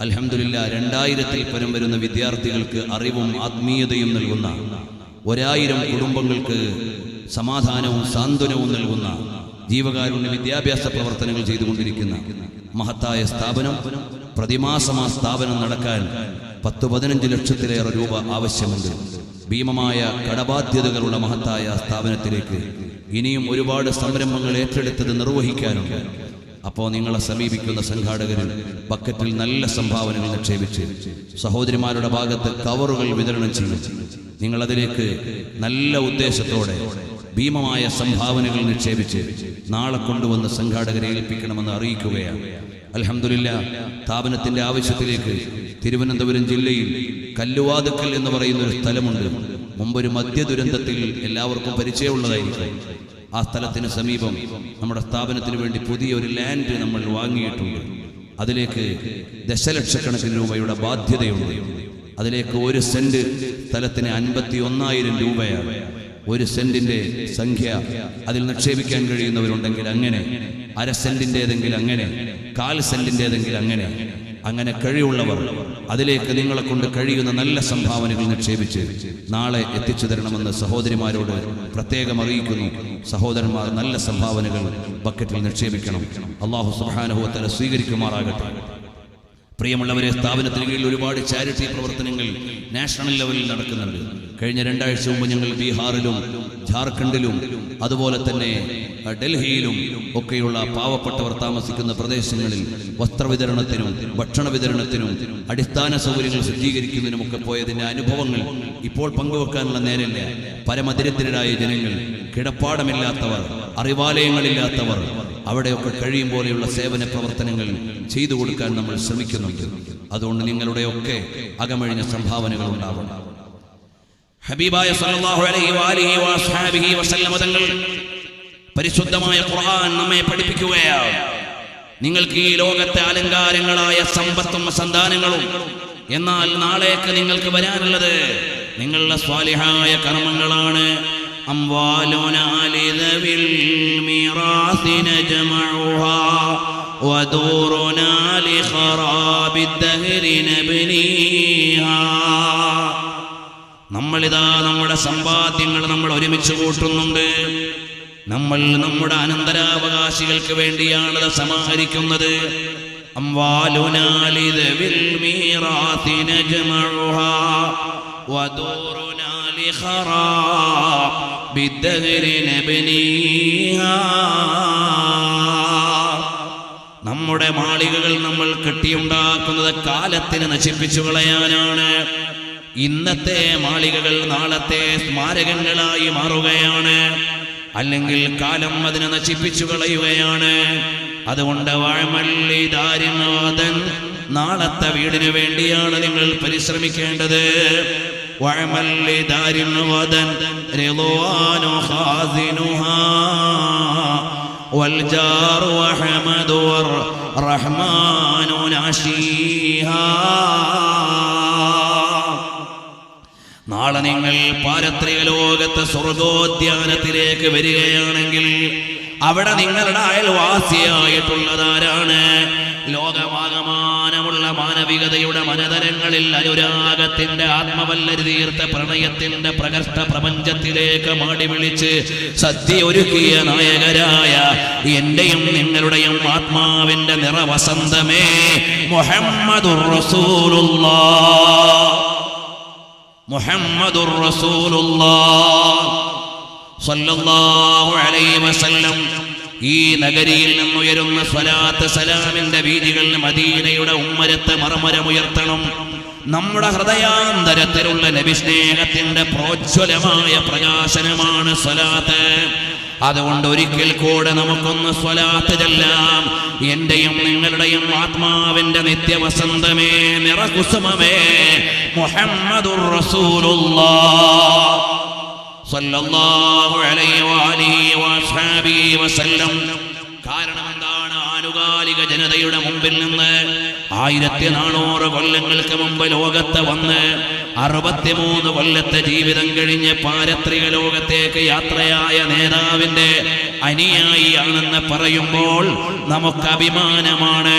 A: അൽഹംദുലില്ലാ 2000-ൽ പരം വരുന്ന വിദ്യാർത്ഥികൾക്ക് അറിവും ആത്മീയതയും നൽകുന്ന 1000 കുടുംബങ്ങൾക്ക് സമാധാനവും സാന്ത്വനവും നൽകുന്ന ജീവകാരുണ്യ വിദ്യാഭ്യാസ പ്രവർത്തനങ്ങൾ ചെയ്തുകൊണ്ടിരിക്കുന്ന മഹത്തായ സ്ഥാപനം. പ്രതിമാസം ആ സ്ഥാപനം നടക്കാൻ 10-15 ലക്ഷത്തിലേറെ രൂപ ആവശ്യമുണ്ട്. ഭീമമായ കടബാധ്യതകളുള്ള മഹത്തായ സ്ഥാപനത്തിലേക്ക് ഇനിയും ഒരുപാട് സംരംഭങ്ങൾ ഏറ്റെടുത്തത് നിർവഹിക്കാനുണ്ട്. അപ്പോൾ നിങ്ങളെ സമീപിക്കുന്ന സംഘാടകരിൽ ബക്കറ്റിൽ നല്ല സംഭാവനകൾ നിക്ഷേപിച്ച് സഹോദരിമാരുടെ ഭാഗത്ത് കവറുകൾ വിതരണം ചെയ്യും. നിങ്ങളതിലേക്ക് നല്ല ഉദ്ദേശത്തോടെ ഭീമമായ സംഭാവനകൾ നിക്ഷേപിച്ച് നാളെ കൊണ്ടുവന്ന് സംഘാടകരെ ഏൽപ്പിക്കണമെന്ന് അറിയിക്കുകയാണ്. അൽഹംദുലില്ലാ, സ്ഥാപനത്തിന്റെ ആവശ്യത്തിലേക്ക് തിരുവനന്തപുരം ജില്ലയിൽ കല്ലുവാതുക്കൽ എന്ന് പറയുന്ന ഒരു സ്ഥലമുണ്ട്. മുമ്പൊരു മദ്യ ദുരന്തത്തിൽ എല്ലാവർക്കും പരിചയമുള്ളതായിരിക്കും. ആ സ്ഥലത്തിന് സമീപം നമ്മുടെ സ്ഥാപനത്തിന് വേണ്ടി പുതിയൊരു ലാൻഡ് നമ്മൾ വാങ്ങിയിട്ടുണ്ട്. അതിലേക്ക് ദശലക്ഷക്കണക്കിന് രൂപയുടെ ബാധ്യതയുണ്ട്. അതിലേക്ക് 1 സെന്റ് സ്ഥലത്തിന് 51,000 രൂപയാണ്. 1 സെന്റിന്റെ സംഖ്യ അതിൽ നിക്ഷേപിക്കാൻ കഴിയുന്നവരുണ്ടെങ്കിൽ അങ്ങനെ, 1/2 സെന്റിൻ്റെതെങ്കിൽ അങ്ങനെ, 1/4 സെന്റിൻ്റെതെങ്കിൽ അങ്ങനെ, അങ്ങനെ കഴിവുള്ളവർ അതിലേക്ക് നിങ്ങളെ കൊണ്ട് കഴിയുന്ന നല്ല സംഭാവനകൾ നിക്ഷേപിച്ച് നാളെ എത്തിച്ചു തരണമെന്ന് സഹോദരിമാരോട് പ്രത്യേകം അറിയിക്കുന്നു. സഹോദരന്മാർ നല്ല സംഭാവനകൾ ബക്കറ്റിൽ നിക്ഷേപിക്കണം. അല്ലാഹു സുബ്ഹാനഹു വ തആല സ്വീകരിക്കുമാറാകട്ടെ. പ്രിയമുള്ളവരെ, സ്ഥാപനത്തിന് കീഴിൽ ഒരുപാട് ചാരിറ്റി പ്രവർത്തനങ്ങൾ നാഷണൽ ലെവലിൽ നടക്കുന്നുണ്ട്. കഴിഞ്ഞ 2 ആഴ്ച മുമ്പ് ഞങ്ങൾ ബീഹാറിലും ജാർഖണ്ഡിലും അതുപോലെ തന്നെ ഡൽഹിയിലും ഒക്കെയുള്ള പാവപ്പെട്ടവർ താമസിക്കുന്ന പ്രദേശങ്ങളിൽ വസ്ത്രവിതരണത്തിനും ഭക്ഷണ വിതരണത്തിനും അടിസ്ഥാന സൗകര്യങ്ങൾ സജ്ജീകരിക്കുന്നതിനുമൊക്കെ പോയതിൻ്റെ അനുഭവങ്ങൾ ഇപ്പോൾ പങ്കുവെക്കാനുള്ള നേരമില്ല. പരമദരിദ്രരായ ജനങ്ങൾ, കിടപ്പാടമില്ലാത്തവർ, അറിവാലയങ്ങളില്ലാത്തവർ, അവിടെയൊക്കെ കഴിയും പോലെയുള്ള സേവന പ്രവർത്തനങ്ങൾ ചെയ്തു കൊടുക്കാൻ നമ്മൾ ശ്രമിക്കുന്നുണ്ട്. അതുകൊണ്ട് നിങ്ങളുടെയൊക്കെ അകമഴിഞ്ഞ സംഭാവനകൾ ഉണ്ടാവണം. ഹബീബായ സല്ലല്ലാഹു അലൈഹി വആലിഹി വഅസ്ഹാബിഹി വസല്ലം തങ്ങൾ പരിശുദ്ധമായ ഖുർആൻ നമ്മെ പഠിപ്പിക്കുകയാണ്. നിങ്ങൾക്ക് ഈ ലോകത്തെ അലങ്കാരങ്ങളായ സമ്പത്തും സന്താനങ്ങളും, എന്നാൽ നാളേക്ക് നിങ്ങൾക്ക് വരാനുള്ളത് നിങ്ങളുടെ സ്വാലിഹായ കർമ്മങ്ങളാണ്. അംവാലുനാ ലിദവിൽ മിറാസി നജ്മഉഹാ വദൂറുനാ ലിഖറാബിദ് ദഹ്രി നബ്നീഹാ. നമ്മളിതാ നമ്മുടെ സമ്പാദ്യങ്ങൾ നമ്മൾ ഒരുമിച്ച് കൂട്ടുന്നുണ്ട്. നമ്മൾ നമ്മുടെ അനന്തരാവകാശികൾക്ക് വേണ്ടിയാണ് സമാഹരിക്കുന്നത്. അംവാലുനാ ലിദവിൽ മിറാസി നജ്മഉഹാ വദൂറുനാ ലിഖറാബിദ് ദഹ്രി നബ്നീഹാ. നമ്മുടെ മാളികകൾ നമ്മൾ കെട്ടിയുണ്ടാക്കുന്നത് കാലത്തിന് നശിപ്പിച്ചു കളയാനാണ്. ഇന്നത്തെ മാളികകൾ നാളത്തെ സ്മാരകങ്ങളായി മാറുകയാണ്, അല്ലെങ്കിൽ കാലം അതിനെ നശിപ്പിച്ചു കളയുകയാണ്. അതുകൊണ്ട് വഅമല്ലിദാരിൻ, നാളത്തെ വീടിന് വേണ്ടിയാണ് നിങ്ങൾ പരിശ്രമിക്കേണ്ടത്. വഅമല്ലിദാരിൻ ഗദൻ റിദ്വാനു ഖാസിനുഹാ വൽജാറു വഹമദു വറഹ്മാനു നാശീഹാ. നാളെ നിങ്ങൾ പാരത്രിക ലോകത്ത് സ്വർഗോദ്യാനത്തിലേക്ക് വരികയാണെങ്കിൽ അവിടെ നിങ്ങളുടെ അയൽവാസിയായിട്ടുള്ളതാരാണ്? ലോകമാകമാനമുള്ള മാനവികതയുടെ മനതരങ്ങളിൽ അനുരാഗത്തിന്റെ ആത്മവല്ലരി തീർത്ത പ്രണയത്തിന്റെ പ്രകർഷ്ട പ്രപഞ്ചത്തിലേക്ക് മാടി വിളിച്ച് സദ്യ ഒരുക്കിയ നായകരായ എന്റെയും നിങ്ങളുടെയും ആത്മാവിന്റെ നിറവസന്തമേ മുഹമ്മദുർ റസൂലുള്ളാഹ്, മുഹമ്മദുർ റസൂലുള്ളാഹ് സ്വല്ലല്ലാഹു അലൈഹി വസല്ലം. ഈ നഗരിയിൽ നിന്നുയരുന്ന സ്വലാത്ത് സലാമിന്റെ വീതികൾ മദീനയുടെ ഉമ്മരത്ത് മറമരമുയർത്തണം. നമ്മുടെ ഹൃദയാന്തരത്തിലുള്ള നബി സ്നേഹത്തിന്റെ പ്രോജ്വലമായ പ്രകാശനമാണ് സ്വലാത്ത്. അതുകൊണ്ട് ഒരിക്കൽ കൂടെ നമുക്കൊന്ന് സ്വലാത്ത് ചൊല്ലാം. എന്റെയും നിങ്ങളുടെയും ആത്മാവിന്റെ നിത്യവസന്തമേ, നിറകുസുമമേ മുഹമ്മദുർ റസൂലുള്ളാഹ് സ്വല്ലല്ലാഹു അലൈഹി വആലിഹി വഅസ്ഹാബിഹി വസല്ലം. കാരണം എന്താണ്? ആനുകാലിക ജനതയുടെ മുമ്പിൽ നിന്ന് 1400 കൊല്ലങ്ങൾക്ക് മുമ്പ് ലോകത്ത് വന്ന് 63 കൊല്ലത്തെ ജീവിതം കഴിഞ്ഞ് പാരത്രിക ലോകത്തേക്ക് യാത്രയായ നേതാവിന്റെ അനുയായിയാണെന്ന് പറയുമ്പോൾ നമുക്ക് അഭിമാനമാണ്.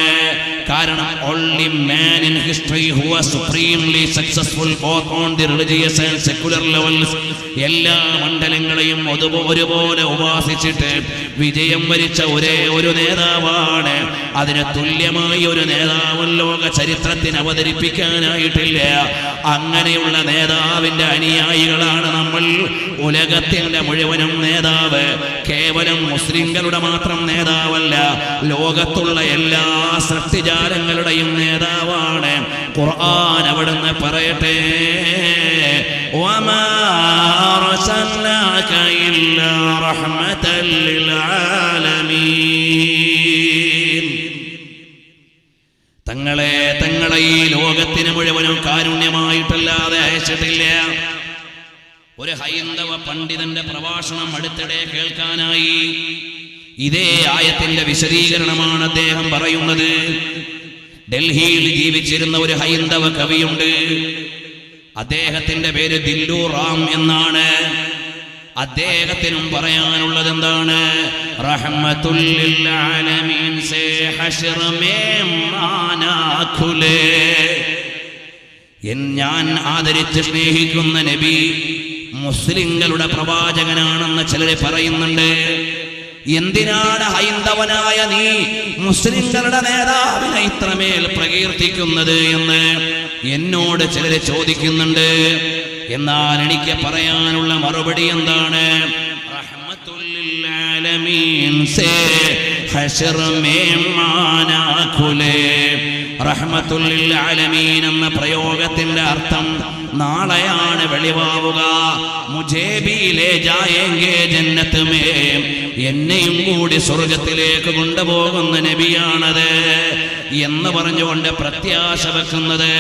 A: കാരണം only man in history who was supremely successful both on the religious and secular levels, എല്ലാ മണ്ഡലങ്ങളെയും ഒരുപോലെ ഉപാസിച്ചിട്ട് വിജയം വരിച്ച ഒരേ ഒരു നേതാവാണ്. അതിന് തുല്യമായ ഒരു നേതാവ് ലോക ചരിത്രത്തിന് അവതരിപ്പിക്കാനായിട്ടില്ല. അങ്ങനെയുള്ള നേതാവിന്റെ അനുയായികളാണ് നമ്മൾ. ഉലകത്തിന്റെ മുഴുവനും നേതാവ് കേവലം മുസ്ലിങ്ങളുടെ മാത്രം നേതാവല്ല, ലോകത്തുള്ള എല്ലാ സൃഷ്ടിജാലങ്ങളുടെയും നേതാവാണ്. ഖുർആൻ അവിടുന്ന് പറയട്ടെ, വമാ അർസൽനാക ഇല്ലാ റഹ്മതൻ ലിൽ ആലമീൻ. തങ്ങളെ ഈ ലോകത്തിന് മുഴുവനും കാരുണ്യമായിട്ടല്ലാതെ അയച്ചിട്ടില്ല. ഒരു ഹൈന്ദവ പണ്ഡിതന്റെ പ്രഭാഷണം അടുത്തിടെ കേൾക്കാനായി. ഇതേ ആയത്തിന്റെ വിശദീകരണമാണ് അദ്ദേഹം പറയുന്നത്. ഡൽഹിയിൽ ജീവിച്ചിരുന്ന ഒരു ഹൈന്ദവ കവിയുണ്ട്. അദ്ദേഹത്തിന്റെ പേര് ദില്ലു റാം എന്നാണ്. അദ്ദേഹത്തിനും പറയാനുള്ളത് എന്താണ്? റഹ്മത്തുൽ ലിൽ ആലമീൻ സേ ഹശ്ർ മേ മാനാ ഖുലേ. ഞാൻ ആദരിച്ച് സ്നേഹിക്കുന്ന നബി മുസ്ലിങ്ങളുടെ പ്രവാചകനാണെന്ന് ചിലർ പറയുന്നുണ്ട്. എന്തിനാണ് ഹൈന്ദവനായ നീ മുസ്ലിങ്ങളുടെ നേതാവിനെ ഇത്രമേൽ പ്രകീർത്തിക്കുന്നത് എന്ന് എന്നോട് ചിലർ ചോദിക്കുന്നുണ്ട്. എന്നാൽ എനിക്ക് പറയാനുള്ള മറുപടി എന്താണ്? റഹ്മത്തുൽ ലിൽ ആലമീൻ സേ ഹശ്ർ മേ മാനാ ഖുലേ. റഹ്മത്തുൽ ലിൽ ആലമീൻ എന്ന പ്രയോഗത്തിന്റെ അർത്ഥം നാളെയാണ് വെളിവാവുക. മുझे भी ले जाएंगे जन्नत में. എന്നെയും കൂടി സ്വർഗത്തിലേക്ക് കൊണ്ടുപോകുന്ന നബിയാണത് എന്ന് പറഞ്ഞുകൊണ്ട് പ്രത്യാശ വെക്കുന്നത്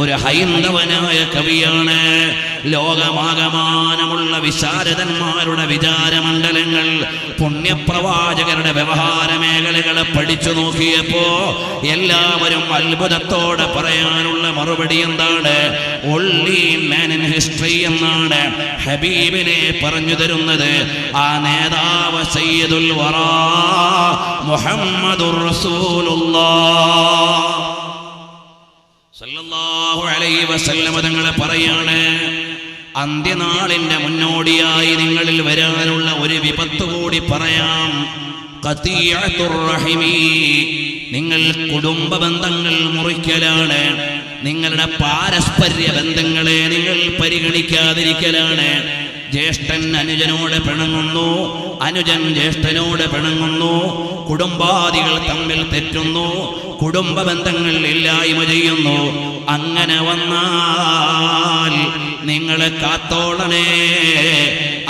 A: ഒരു ഹൈന്ദവനായ കവിയാണ്. ലോകമാകമാനമുള്ള വിശാരദന്മാരുടെ വിചാരമണ്ഡലങ്ങൾ, പുണ്യപ്രവാചകരുടെ വ്യവഹാര മേഖലകളെ പഠിച്ചു നോക്കിയപ്പോ എല്ലാവരും അത്ഭുതത്തോടെ പറയാനുള്ള മറുപടി എന്താണ്? only man in history എന്നാണ് ഹബീബിനെ പറഞ്ഞു തരുന്നത്. ആ നേതാവ് സയ്യിദുൽ വറാ മുഹമ്മദുർ റസൂലുള്ളാഹ് സല്ലല്ലാഹു അലൈഹി വസല്ലം തങ്ങൾ പറയാണ്, അന്ത്യനാളിന്റെ മുന്നോടിയായി നിങ്ങളിൽ വരാനുള്ള ഒരു വിപത്ത് കൂടി പറയാം. ഖതീഅത്തുർ റഹിമി. നിങ്ങൾ കുടുംബ ബന്ധങ്ങൾ മുറിക്കലാണ്. നിങ്ങളുടെ പാരസ്പര്യ ബന്ധങ്ങളെ നിങ്ങൾ പരിഗണിക്കാതിരിക്കലാണ്. ജ്യേഷ്ഠൻ അനുജനോട് പിണങ്ങുന്നു, അനുജൻ ജ്യേഷ്ഠനോട് പിണങ്ങുന്നു, കുടുംബാദികൾ തമ്മിൽ തെറ്റുന്നു, കുടുംബ ബന്ധങ്ങൾ ഇല്ലായ്മ ചെയ്യുന്നു. അങ്ങനെ വന്നാൽ നിങ്ങൾ കാത്തോളണേ,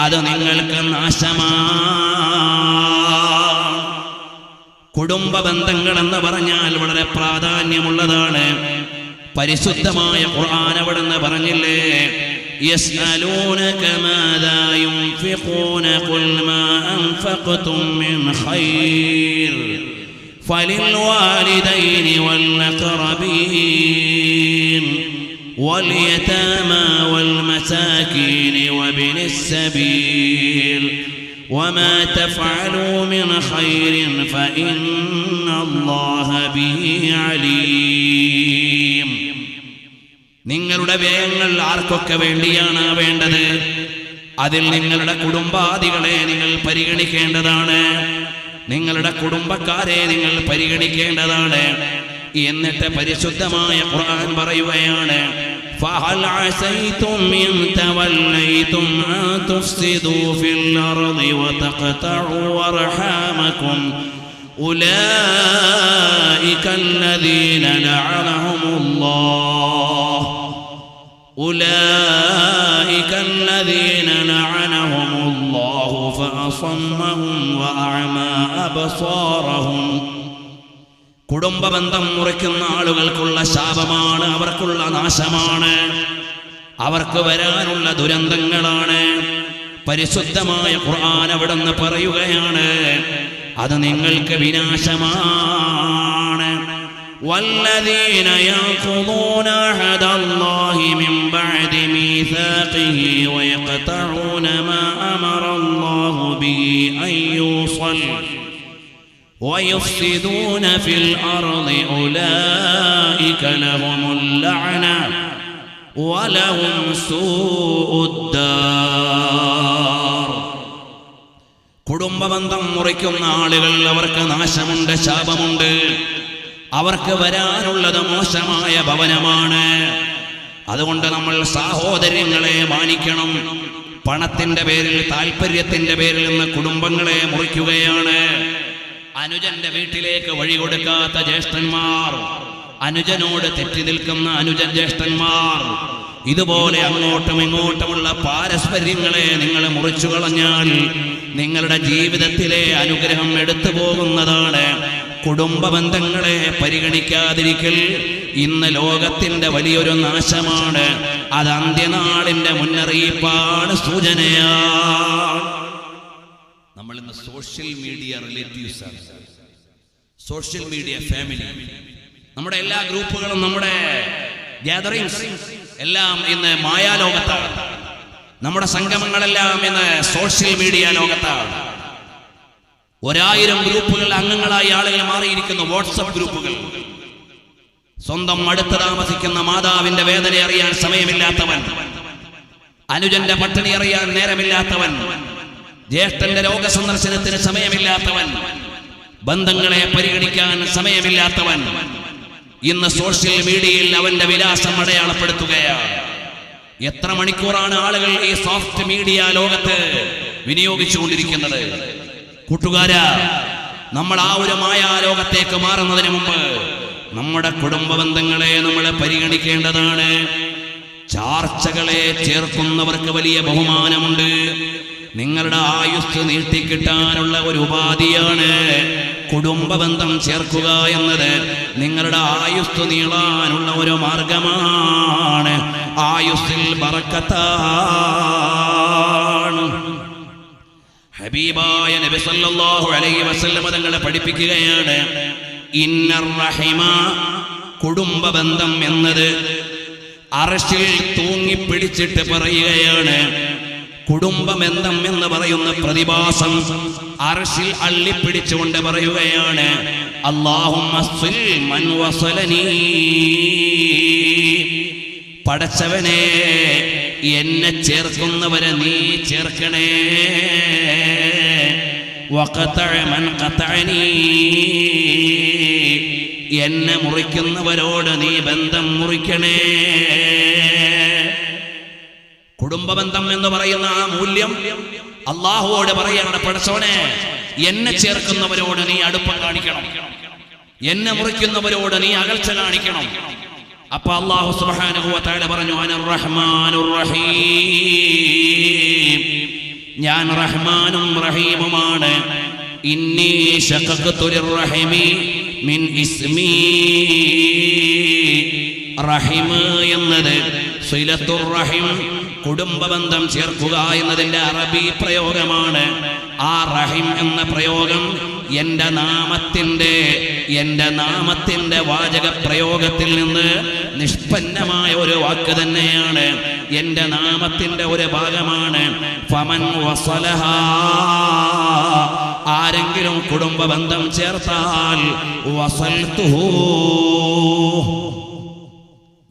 A: അത് നിങ്ങൾക്ക് നാശമാണ്. കുടുംബ ബന്ധങ്ങൾ എന്ന് പറഞ്ഞാൽ വളരെ പ്രാധാന്യമുള്ളതാണ്. പരിശുദ്ധമായ ഖുർആൻ അവിടുന്ന് പറഞ്ഞില്ലേ, يسألونك ماذا ينفقون قل ما أنفقتم من خير فللوالدين والأقربين واليتامى والمساكين وابن السبيل وما تفعلوا من خير فإن الله به عليم. നിങ്ങളുടെ വ്യയങ്ങൾ ആർക്കൊക്കെ വേണ്ടിയാണ് വേണ്ടത്? അതിൽ നിങ്ങളുടെ കുടുംബാദികളെ നിങ്ങൾ പരിഗണിക്കേണ്ടതാണ്, നിങ്ങളുടെ കുടുംബക്കാരെ നിങ്ങൾ പരിഗണിക്കേണ്ടതാണ്. എന്നിട്ട് പരിശുദ്ധമായ ഖുർആൻ പറയുകയാണ്, فهل عسيتم إن توليتم أن تفسدوا في الأرض وتقطعوا أرحامكم أولئك الذين لعنهم الله أولئك الذين لعنهم الله فأصمهم وأعمى أبصارهم. കുടുംബ ബന്ധം മുറിക്കുന്ന ആളുകൾക്കുള്ള ശാപമാണ്, അവർക്കുള്ള നാശമാണ്, അവർക്ക് വരാനുള്ള ദുരന്തങ്ങളാണ്. പരിശുദ്ധമായ ഖുർആൻ അവിടുന്ന് പറയുകയാണ്, അത് നിങ്ങൾക്ക് വിനാശമാണ്. والذين ينقضون عهد الله من بعد ميثاقه ويقطعون ما أمر الله به أن يوصل ويفسدون في الأرض أولئك لهم اللعنة ولهم سوء الدار. കുടുംബബന്ധം മുറിക്കുന്ന ആളുകൾ അവർക്ക് നാശമുണ്ട്, ശാപമുണ്ട്. അവർക്ക് വരാനുള്ളത് മോശമായ ഭവനമാണ്. അതുകൊണ്ട് നമ്മൾ സഹോദരങ്ങളെ മാനിക്കണം. പണത്തിന്റെ പേരിൽ, താല്പര്യത്തിന്റെ പേരിൽ നിന്ന് കുടുംബങ്ങളെ മുറിക്കുകയാണ്. അനുജന്റെ വീട്ടിലേക്ക് വഴി കൊടുക്കാത്ത ജ്യേഷ്ഠന്മാർ, അനുജനോട് തെറ്റി നിൽക്കുന്ന അനുജൻ ജ്യേഷ്ഠന്മാർ, ഇതുപോലെ അങ്ങോട്ടും ഇങ്ങോട്ടുമുള്ള പാരസ്പര്യങ്ങളെ നിങ്ങൾ മുറിച്ചു കളഞ്ഞാൽ നിങ്ങളുടെ ജീവിതത്തിലെ അനുഗ്രഹം എടുത്തു പോകുന്നതാണ്. കുടുംബ ബന്ധങ്ങളെ പരിഗണിക്കാതിരിക്കൽ ഇന്ന് ലോകത്തിന്റെ വലിയൊരു നാശമാണ്. അത് അന്ത്യനാളിന്റെ മുന്നറിയിപ്പാണ്, സൂചനയാണ്. നമ്മൾ ഇന്ന് സോഷ്യൽ മീഡിയ റിലേറ്റീവ്സ് ആണ്, സോഷ്യൽ മീഡിയ ഫാമിലി. നമ്മുടെ എല്ലാ ഗ്രൂപ്പുകളും, നമ്മുടെ ഗ്യാതറിങ്സ് എല്ലാം ഇന്ന് മായാലോകത്താണ്. നമ്മുടെ സംഗമങ്ങളെല്ലാം ഇന്ന് സോഷ്യൽ മീഡിയ ലോകത്താണ്. 1000 ഗ്രൂപ്പുകൾ അംഗങ്ങളായി ആളുകൾ മാറിയിരിക്കുന്നു. വാട്സപ്പ് ഗ്രൂപ്പുകൾ. സ്വന്തം അടുത്ത് താമസിക്കുന്ന മാതാവിന്റെ വേദന അറിയാൻ സമയമില്ലാത്തവൻ, അനുജന്റെ പട്ടിണി അറിയാൻ നേരമില്ലാത്തവൻ, ജ്യേഷ്ഠന്റെ രോഗസന്ദർശനത്തിന് സമയമില്ലാത്തവൻ, ബന്ധങ്ങളെ പരിഗണിക്കാൻ സമയമില്ലാത്തവൻ ഇന്ന് സോഷ്യൽ മീഡിയയിൽ അവന്റെ വിലാസം അടയാളപ്പെടുത്തുകയാണ്. എത്ര മണിക്കൂറാണ് ആളുകൾ ഈ സോഫ്റ്റ് മീഡിയ ലോകത്ത് വിനിയോഗിച്ചുകൊണ്ടിരിക്കുന്നത്? കൂട്ടുകാരാ, നമ്മൾ ആ ഒരു മായാലോകത്തേക്ക് മാറുന്നതിന് മുമ്പ് നമ്മുടെ കുടുംബ ബന്ധങ്ങളെ നമ്മൾ പരിഗണിക്കേണ്ടതാണ്. ചാർച്ചകളെ ചേർക്കുന്നവർക്ക് വലിയ ബഹുമാനമുണ്ട്. നിങ്ങളുടെ ആയുസ് നീട്ടിക്കിട്ടാനുള്ള ഒരു ഉപാധിയാണ് കുടുംബ ബന്ധം ചേർക്കുക എന്നത്. നിങ്ങളുടെ ആയുസ് നീളാനുള്ള ഒരു മാർഗമാണ്. ആയുസ്സിൽ ബറക്കത്താണ്. ഹബീബായ നബി സല്ലല്ലാഹു അലൈഹി വസല്ലം തങ്ങളെ പഠിപ്പിക്കുകയാണ്, ഇന്നർ റഹിമ, കുടുംബ ബന്ധം എന്നത് അർശിൽ തൂങ്ങിപ്പിടിച്ചിട്ട് പറയുകയാണ്. കുടുംബബന്ധം എന്ന് പറയുന്ന പ്രതിഭാസം അർശിൽ അള്ളിപ്പിടിച്ചുകൊണ്ട് പറയുകയാണ്, അല്ലാഹുമ്മ സിൽ മൻ വസലനീ, പടച്ചവനെ എന്നെ ചേർക്കുന്നവരെ നീ ചേർക്കണേ, വഖതഅ മൻ ഖതഅനീ, എന്നെ മുറിക്കുന്നവരോട് നീ ബന്ധം മുറിക്കണേ. കുടുംബബന്ധം എന്ന് പറയുന്ന ആ മൂല്യം അല്ലാഹുവോട് പറയാണ്, പടച്ചവനെ എന്നെ ചേർക്കുന്നവരോട് നീ അടുപ്പം കാണിക്കണം, എന്നെ മുറിക്കുന്നവരോട് നീ അകൽച്ച കാണിക്കണം. അപ്പൊ അല്ലാഹു സുബ്ഹാനഹു വ തആല പറഞ്ഞു, അനർ റഹ്മാനുർ റഹീം, ഞാൻ റഹ്മാനും റഹീമുമാണ്. ഇന്നി ശഖഖതു ലിർറഹിമി മിൻ ഇസ്മി, റഹിം എന്നത് സിലത്തുർ റഹിം, കുടുംബബന്ധം ചേർക്കുക എന്നതിന്റെ അറബി പ്രയോഗമാണ്. ആ റഹിം എന്ന പ്രയോഗം എൻ്റെ നാമത്തിന്റെ വാചക പ്രയോഗത്തിൽ നിന്ന് നിഷ്പന്നമായ ഒരു വാക്ക് തന്നെയാണ്. എൻ്റെ നാമത്തിന്റെ ഒരു ഭാഗമാണ്. ഫമൻ വസലഹാ, ആരെങ്കിലും കുടുംബബന്ധം ചേർത്താൽ വസൽതുഹു,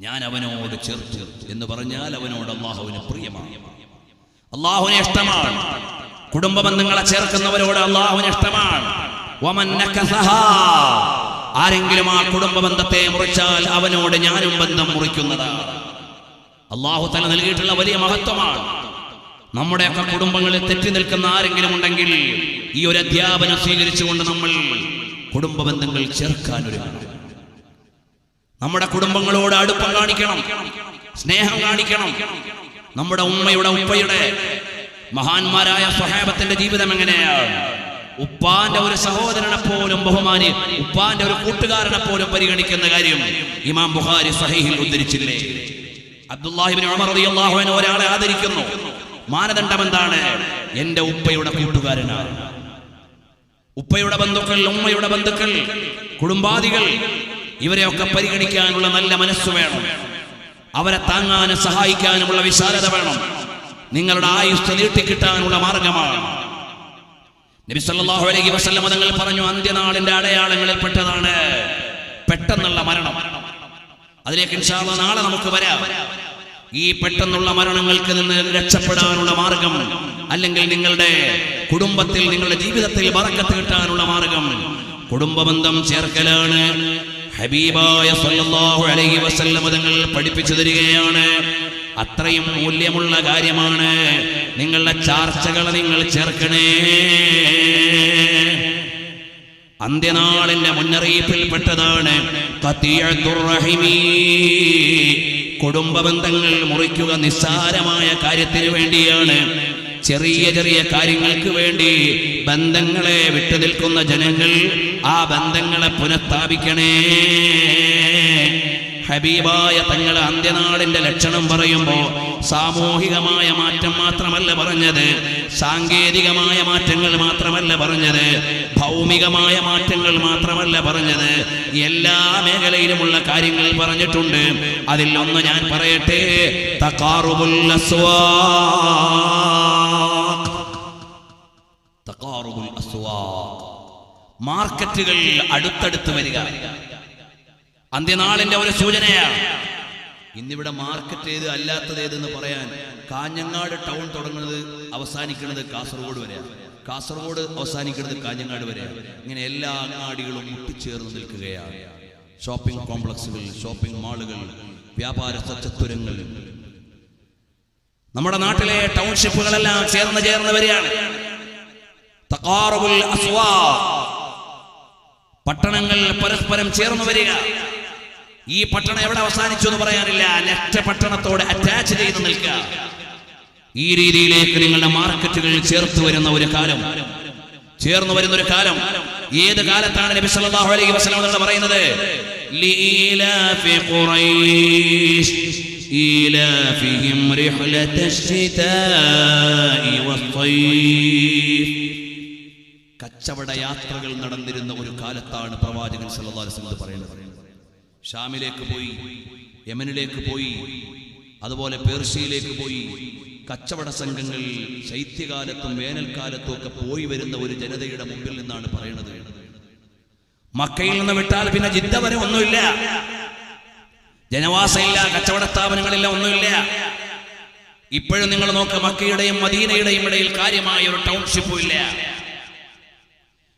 A: ഞാൻ അവനോട് ചേർത്തു എന്ന് പറഞ്ഞാൽ അവനോട് അല്ലാഹുവിന് പ്രിയമാണ്, അല്ലാഹുവിന് ഇഷ്ടമാണ്. കുടുംബ ബന്ധങ്ങളെ ചേർക്കുന്നവരോട് അല്ലാഹുവിന് ഇഷ്ടമാണ്. വമൻ നകസഹാ, ആരെങ്കിലും ആ കുടുംബ ബന്ധത്തെ മുറിച്ചാൽ അവനോട് ഞാനും ബന്ധം മുറിക്കുന്നതാണ്. അല്ലാഹു തആല നൽകിയിട്ടുള്ള വലിയ മഹത്വമാണ്. നമ്മുടെയൊക്കെ കുടുംബങ്ങളിൽ തെറ്റി നിൽക്കുന്ന ആരെങ്കിലും ഉണ്ടെങ്കിൽ ഈ ഒരു അധ്യാപനം സ്വീകരിച്ചുകൊണ്ട് നമ്മൾ കുടുംബ ബന്ധങ്ങൾ ചേർക്കാൻ ഒരുങ്ങണം. നമ്മുടെ കുടുംബങ്ങളോട് അടുപ്പം കാണിക്കണം, സ്നേഹം കാണിക്കണം. നമ്മുടെ ഉമ്മയുടെ ഉപ്പയുടെ മഹാന്മാരായ സ്വഹാബത്തിന്റെ ജീവിതം എങ്ങനെയാണ്? ഉപ്പാന്റെ ഒരു സഹോദരനെ പോലും ബഹുമാനി, ഉപ്പാന്റെ ഒരു കൂട്ടുകാരനെ പോലും പരിഗണിക്കുന്ന കാര്യം ഇമാം ബുഖാരി സ്വഹീഹിൽ ഉദ്ധരിച്ചില്ലേ? അബ്ദുല്ലാഹി ഇബ്നു ഉമർ റളിയല്ലാഹു അൻഹു ഒരാളെ ആദരിക്കുന്നു. മാനദണ്ഡം എന്താണ്? എന്റെ ഉപ്പയുടെ കൂട്ടുകാരനാണ്. ഉപ്പയുടെ ബന്ധുക്കൾ, ഉമ്മയുടെ ബന്ധുക്കൾ, കുടുംബാദികൾ, ഇവരെയൊക്കെ പരിഗണിക്കാനുള്ള നല്ല മനസ്സ് വേണം. അവരെ താങ്ങാനും സഹായിക്കാനുമുള്ള വിശാലത വേണം. നിങ്ങളുടെ ആയുസ് നീട്ടിക്കിട്ടാനുള്ള മാർഗമാണ്. നബി സല്ലല്ലാഹു അലൈഹി വസല്ലം തങ്ങൾ പറഞ്ഞു, അന്ത്യനാളിന്റെ അടയാളങ്ങളിൽ പെട്ടതാണ് പെട്ടെന്നുള്ള മരണം. അതിലേക്ക് ഇൻഷാ അല്ലാഹ് നാളെ നമുക്ക് വരാം. ഈ പെട്ടെന്നുള്ള മരണങ്ങൾക്ക് നിന്ന് രക്ഷപ്പെടാനുള്ള മാർഗം, അല്ലെങ്കിൽ നിങ്ങളുടെ കുടുംബത്തിൽ നിങ്ങളുടെ ജീവിതത്തിൽ ബറക്കത്ത് കിട്ടാനുള്ള മാർഗം കുടുംബബന്ധം ചേർക്കലാണ്. ഹബീബായ സല്ലല്ലാഹു അലൈഹി വസല്ലം തങ്ങൾ പഠിപ്പിച്ചു തരികയാണ്. അത്രയും മൂല്യമുള്ള കാര്യമാണ്. നിങ്ങളുടെ ചാർച്ചകൾ നിങ്ങൾ ചേർക്കണേ. അന്ത്യനാളിന്റെ മുന്നറിയിപ്പിൽപ്പെട്ടതാണ് ഖതിയത്തുർ റഹിമി. കുടുംബ ബന്ധങ്ങൾ മുറിക്കുക നിസ്സാരമായ കാര്യത്തിന് വേണ്ടിയാണ്. ചെറിയ ചെറിയ കാര്യങ്ങൾക്ക് വേണ്ടി ബന്ധങ്ങളെ വിട്ടുനിൽക്കുന്ന ജനങ്ങൾ ആ ബന്ധങ്ങളെ പുനഃസ്ഥാപിക്കണേ. ഹബീബായ തങ്ങൾ അന്ത്യനാളിന്റെ ലക്ഷണം പറയുമ്പോൾ സാമൂഹികമായ മാറ്റം മാത്രമല്ല പറഞ്ഞത്, സാങ്കേതികമായ മാറ്റങ്ങൾ മാത്രമല്ല പറഞ്ഞത്, ഭൗമികമായ മാറ്റങ്ങൾ മാത്രമല്ല പറഞ്ഞത്, എല്ലാ മേഖലയിലുമുള്ള കാര്യങ്ങൾ പറഞ്ഞിട്ടുണ്ട്. അതിൽ ഒന്ന് ഞാൻ പറയട്ടെ, തഖാറുബുൽ അസ്വാഖ്. തഖാറുബുൽ അസ്വാഖ്, മാർക്കറ്റുകൾ അടുത്തടുത്ത് വരിക അന്ത്യനാളിന്റെ ഒരു സൂചനയാണ്. ഇന്നിവിടെ മാർക്കറ്റ് ഏത് അല്ലാത്തത് ഏതെന്ന് പറയാൻ കാഞ്ഞങ്ങാട് ടൗൺ തുടങ്ങുന്നത് അവസാനിക്കുന്നത് കാസർഗോഡ് വരെയാണ്, കാസർഗോഡ് അവസാനിക്കുന്നത് കാഞ്ഞങ്ങാട് വരെയാണ്. ഇങ്ങനെ എല്ലാ അങ്ങാടികളും മുട്ടിച്ചേർന്ന് നിൽക്കുകയാണ്. ഷോപ്പിംഗ് കോംപ്ലക്സുകൾ, ഷോപ്പിംഗ് മാളുകൾ, വ്യാപാര ചത്തുരങ്ങൾ, നമ്മുടെ നാട്ടിലെ ടൗൺഷിപ്പുകളെല്ലാം ചേർന്ന് വരികയാണ്. തഖാറുബുൽ അസ്വാഖ്, പട്ടണങ്ങൾ പരസ്പരം ചേർന്ന് വരിക. ഈ പട്ടണം എവിടെ അവസാനിച്ചു എന്ന് പറയാനില്ല, നെറ്റ പട്ടണത്തോട് അറ്റാച്ച് ചെയ്ത് നിൽക്കുക. ഈ രീതിയിലേക്ക് നിങ്ങളുടെ മാർക്കറ്റുകൾ ചേർത്ത് വരുന്ന ഒരു കാലം, ചേർന്ന് വരുന്ന ഒരു കാലം. ഏത് കാലത്താണ് നബി സല്ലല്ലാഹു അലൈഹി വസല്ലം തങ്ങൾ പറയുന്നത്? ലീലാഫി ഖുറൈശ് ഈലാഫിഹിം റിഹ്ലതശ്ശിതാഇ വസ്സൈഫ്. കച്ചവട യാത്രകൾ നടന്നിരുന്ന ഒരു കാലത്താണ് പ്രവാചകൻ സല്ലല്ലാഹു അലൈഹി വസല്ലം പറയുന്നത്. ഷാമിലേക്ക് പോയി, യമനിലേക്ക് പോയി, അതുപോലെ പേർഷ്യയിലേക്ക് പോയി. കച്ചവട സംഘങ്ങൾ ശൈത്യകാലത്തും വേനൽക്കാലത്തും ഒക്കെ പോയി വരുന്ന ഒരു ജനതയുടെ മുമ്പിൽ നിന്നാണ് പറയുന്നത്. മക്കയിൽ നിന്ന് വിട്ടാൽ പിന്നെ ജിദ്ദ വരെ ഒന്നുമില്ല, ജനവാസമില്ല, കച്ചവട സ്ഥാപനങ്ങളില്ല, ഒന്നുമില്ല. ഇപ്പോഴും നിങ്ങൾ നോക്ക്, മക്കയുടെയും മദീനയുടെയും ഇടയിൽ കാര്യമായ ഒരു ടൗൺഷിപ്പും ഇല്ല.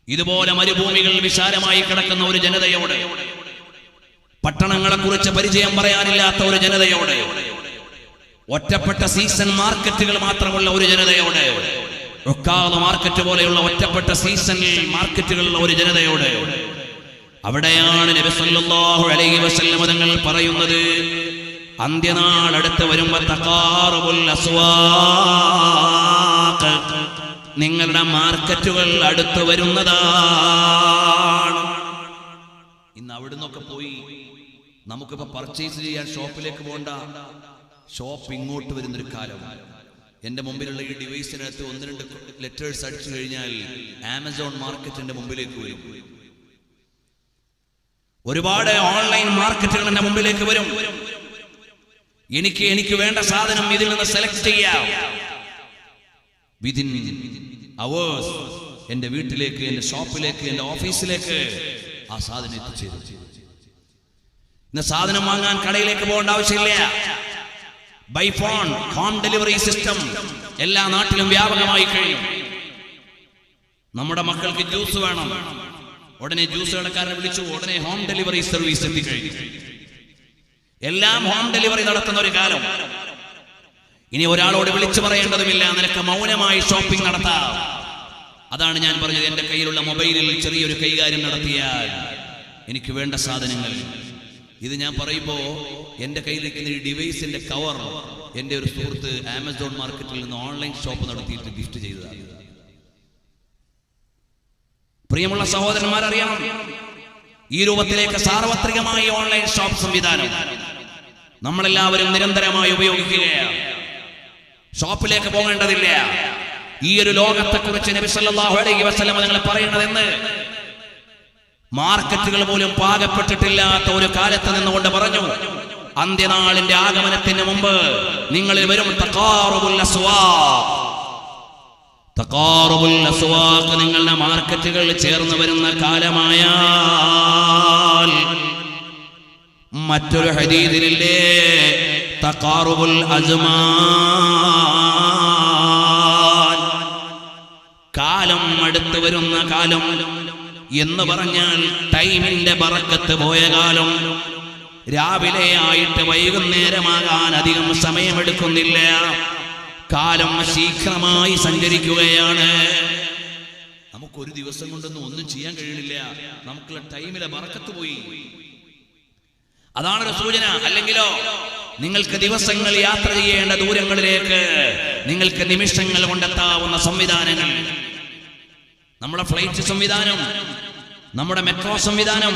A: ഇതുപോലെ മരുഭൂമികൾ വിശാലമായി കിടക്കുന്ന ഒരു ജനതയോട്, പട്ടണങ്ങളെ കുറിച്ച് പരിചയം പറയാനില്ലാത്ത ഒരു ജനതയോട്, ഒറ്റപ്പെട്ട സീസൺ മാർക്കറ്റുകൾ മാത്രമുള്ള ഒരു ജനതയോട്, ഒക്കാവ് മാർക്കറ്റ് പോലെയുള്ള ഒറ്റപ്പെട്ട സീസൺ മാർക്കറ്റുകളുള്ള ഒരു ജനതയോട്, അവിടെയാണ് നബി സല്ലല്ലാഹു അലൈഹി വസല്ലം തങ്ങൾ പറയുന്നത്, അന്ത്യനാൾ അടുത്ത് വരുമ്പോൾ തഖാറുബുൽ അസ്വാഖ്, നിങ്ങളുടെ മാർക്കറ്റുകൾ അടുത്ത് വരുന്നതാണ്. ഇന്ന് അവിടുന്നൊക്കെ പോയി നമുക്കിപ്പോ പർച്ചേസ് ചെയ്യാൻ ഷോപ്പിലേക്ക് പോകണ്ട, ഷോപ്പ് ഇങ്ങോട്ട് വരുന്നൊരു കാലം. എന്റെ മുമ്പിലുള്ള ഈ ഡിവൈസിനകത്ത് 1-2 ലെറ്റേഴ്സ് അടിച്ചു കഴിഞ്ഞാൽ ആമസോൺ മാർക്കറ്റിന്റെ മുമ്പിലേക്ക് വരും. ഒരുപാട് ഓൺലൈൻ മാർക്കറ്റുകൾ എന്റെ മുമ്പിലേക്ക് വരും. എനിക്ക് വേണ്ട സാധനം ഇതിൽ നിന്ന് സെലക്ട് ചെയ്യാം. വിതിൻ അവേഴ്സ് എന്റെ വീട്ടിലേക്ക്, എന്റെ ഷോപ്പിലേക്ക്, എന്റെ ഓഫീസിലേക്ക് ആ സാധനം എത്തിച്ചേരും. ഇന്ന് സാധനം വാങ്ങാൻ കടയിലേക്ക് പോകേണ്ട ആവശ്യമില്ല. By phone home delivery system എല്ലാ നാട്ടിലും വ്യാപകമായി കഴിയും. നമ്മുടെ മക്കൾക്ക് ജ്യൂസ് വേണം, ഉടനെ ജ്യൂസ് കടക്കാരനെ വിളിച്ചു, ഉടനെ ഹോം ഡെലിവറി സർവീസ് എത്തിക്കഴിഞ്ഞു. എല്ലാം ഹോം ഡെലിവറി നടത്തുന്ന ഒരു കാലം. ഇനി ഒരാളോട് വിളിച്ചു പറയേണ്ടതുമില്ല, നിനക്ക് മൗനമായി ഷോപ്പിംഗ് നടത്താം. അതാണ് ഞാൻ പറഞ്ഞത്, എന്റെ കയ്യിലുള്ള മൊബൈലിൽ ചെറിയൊരു കൈകാര്യം നടത്തിയാൽ എനിക്ക് വേണ്ട സാധനങ്ങൾ. ഇത് ഞാൻ പറയുമ്പോൾ എന്റെ കയ്യിലിരിക്കുന്ന ഈ ഡിവൈസിന്റെ കവർ എന്റെ ഒരു സുഹൃത്ത് ആമസോൺ മാർക്കറ്റിൽ നിന്ന് ഓൺലൈൻ ഷോപ്പ് നടത്തിയിട്ട് ഗിഫ്റ്റ് ചെയ്തതാണ്. പ്രിയമുള്ള സഹോദരന്മാരറിയണം, ഈ രൂപത്തിലേക്ക് സാർവത്രികമായി ഓൺലൈൻ ഷോപ്പ് സംവിധാനം നമ്മളെല്ലാവരും നിരന്തരമായി ഉപയോഗിക്കുകയാണ്. ഷോപ്പിലേക്ക് പോകേണ്ടതില്ല. ഈ ഒരു ലോകത്തെ കുറിച്ച് നബി സല്ലല്ലാഹു അലൈഹി വസല്ലം നിങ്ങൾ പറയുന്നതെന്ന് മാർക്കറ്റുകൾ പോലും പാകപ്പെട്ടിട്ടില്ലാത്ത ഒരു കാലത്ത് നിന്നുകൊണ്ട് പറഞ്ഞു, അന്ത്യനാളിന്റെ ആഗമനത്തിന് മുമ്പ് നിങ്ങളിൽ വരും തഖാറുബുൽ അസ്വാഖ്. തഖാറുബുൽ അസ്വാഖ് നിങ്ങളുടെ മാർക്കറ്റുകൾ ചേർന്ന് വരുന്ന കാലമായാൽ മറ്റൊരു ഹദീസിലില്ലേ തഖാറുബുൽ അസ്മാൻ, കാലം അടുത്ത് വരുന്ന കാലം എന്ന് പറഞ്ഞാൽ ടൈമിന്റെ ബറക്കത്ത് പോയ കാലം. രാവിലെ ആയിട്ട് വൈകുന്നേരമാകാൻ അധികം സമയമെടുക്കുന്നില്ല. കാലം ശീഘ്രമായി സഞ്ചരിക്കുകയാണ്. നമുക്കൊരു ദിവസം കൊണ്ടൊന്നും ഒന്നും ചെയ്യാൻ കഴിയണില്ല. നമുക്കുള്ള ടൈമിലെ ബറക്കത്ത് പോയി. അതാണൊരു സൂചന. അല്ലെങ്കിലോ നിങ്ങൾക്ക് ദിവസങ്ങൾ യാത്ര ചെയ്യേണ്ട ദൂരങ്ങളിലേക്ക് നിങ്ങൾക്ക് നിമിഷങ്ങൾ കൊണ്ടെത്താവുന്ന സംവിധാനങ്ങൾ, നമ്മുടെ ഫ്ലൈറ്റ് സംവിധാനം, നമ്മുടെ മെട്രോ സംവിധാനം,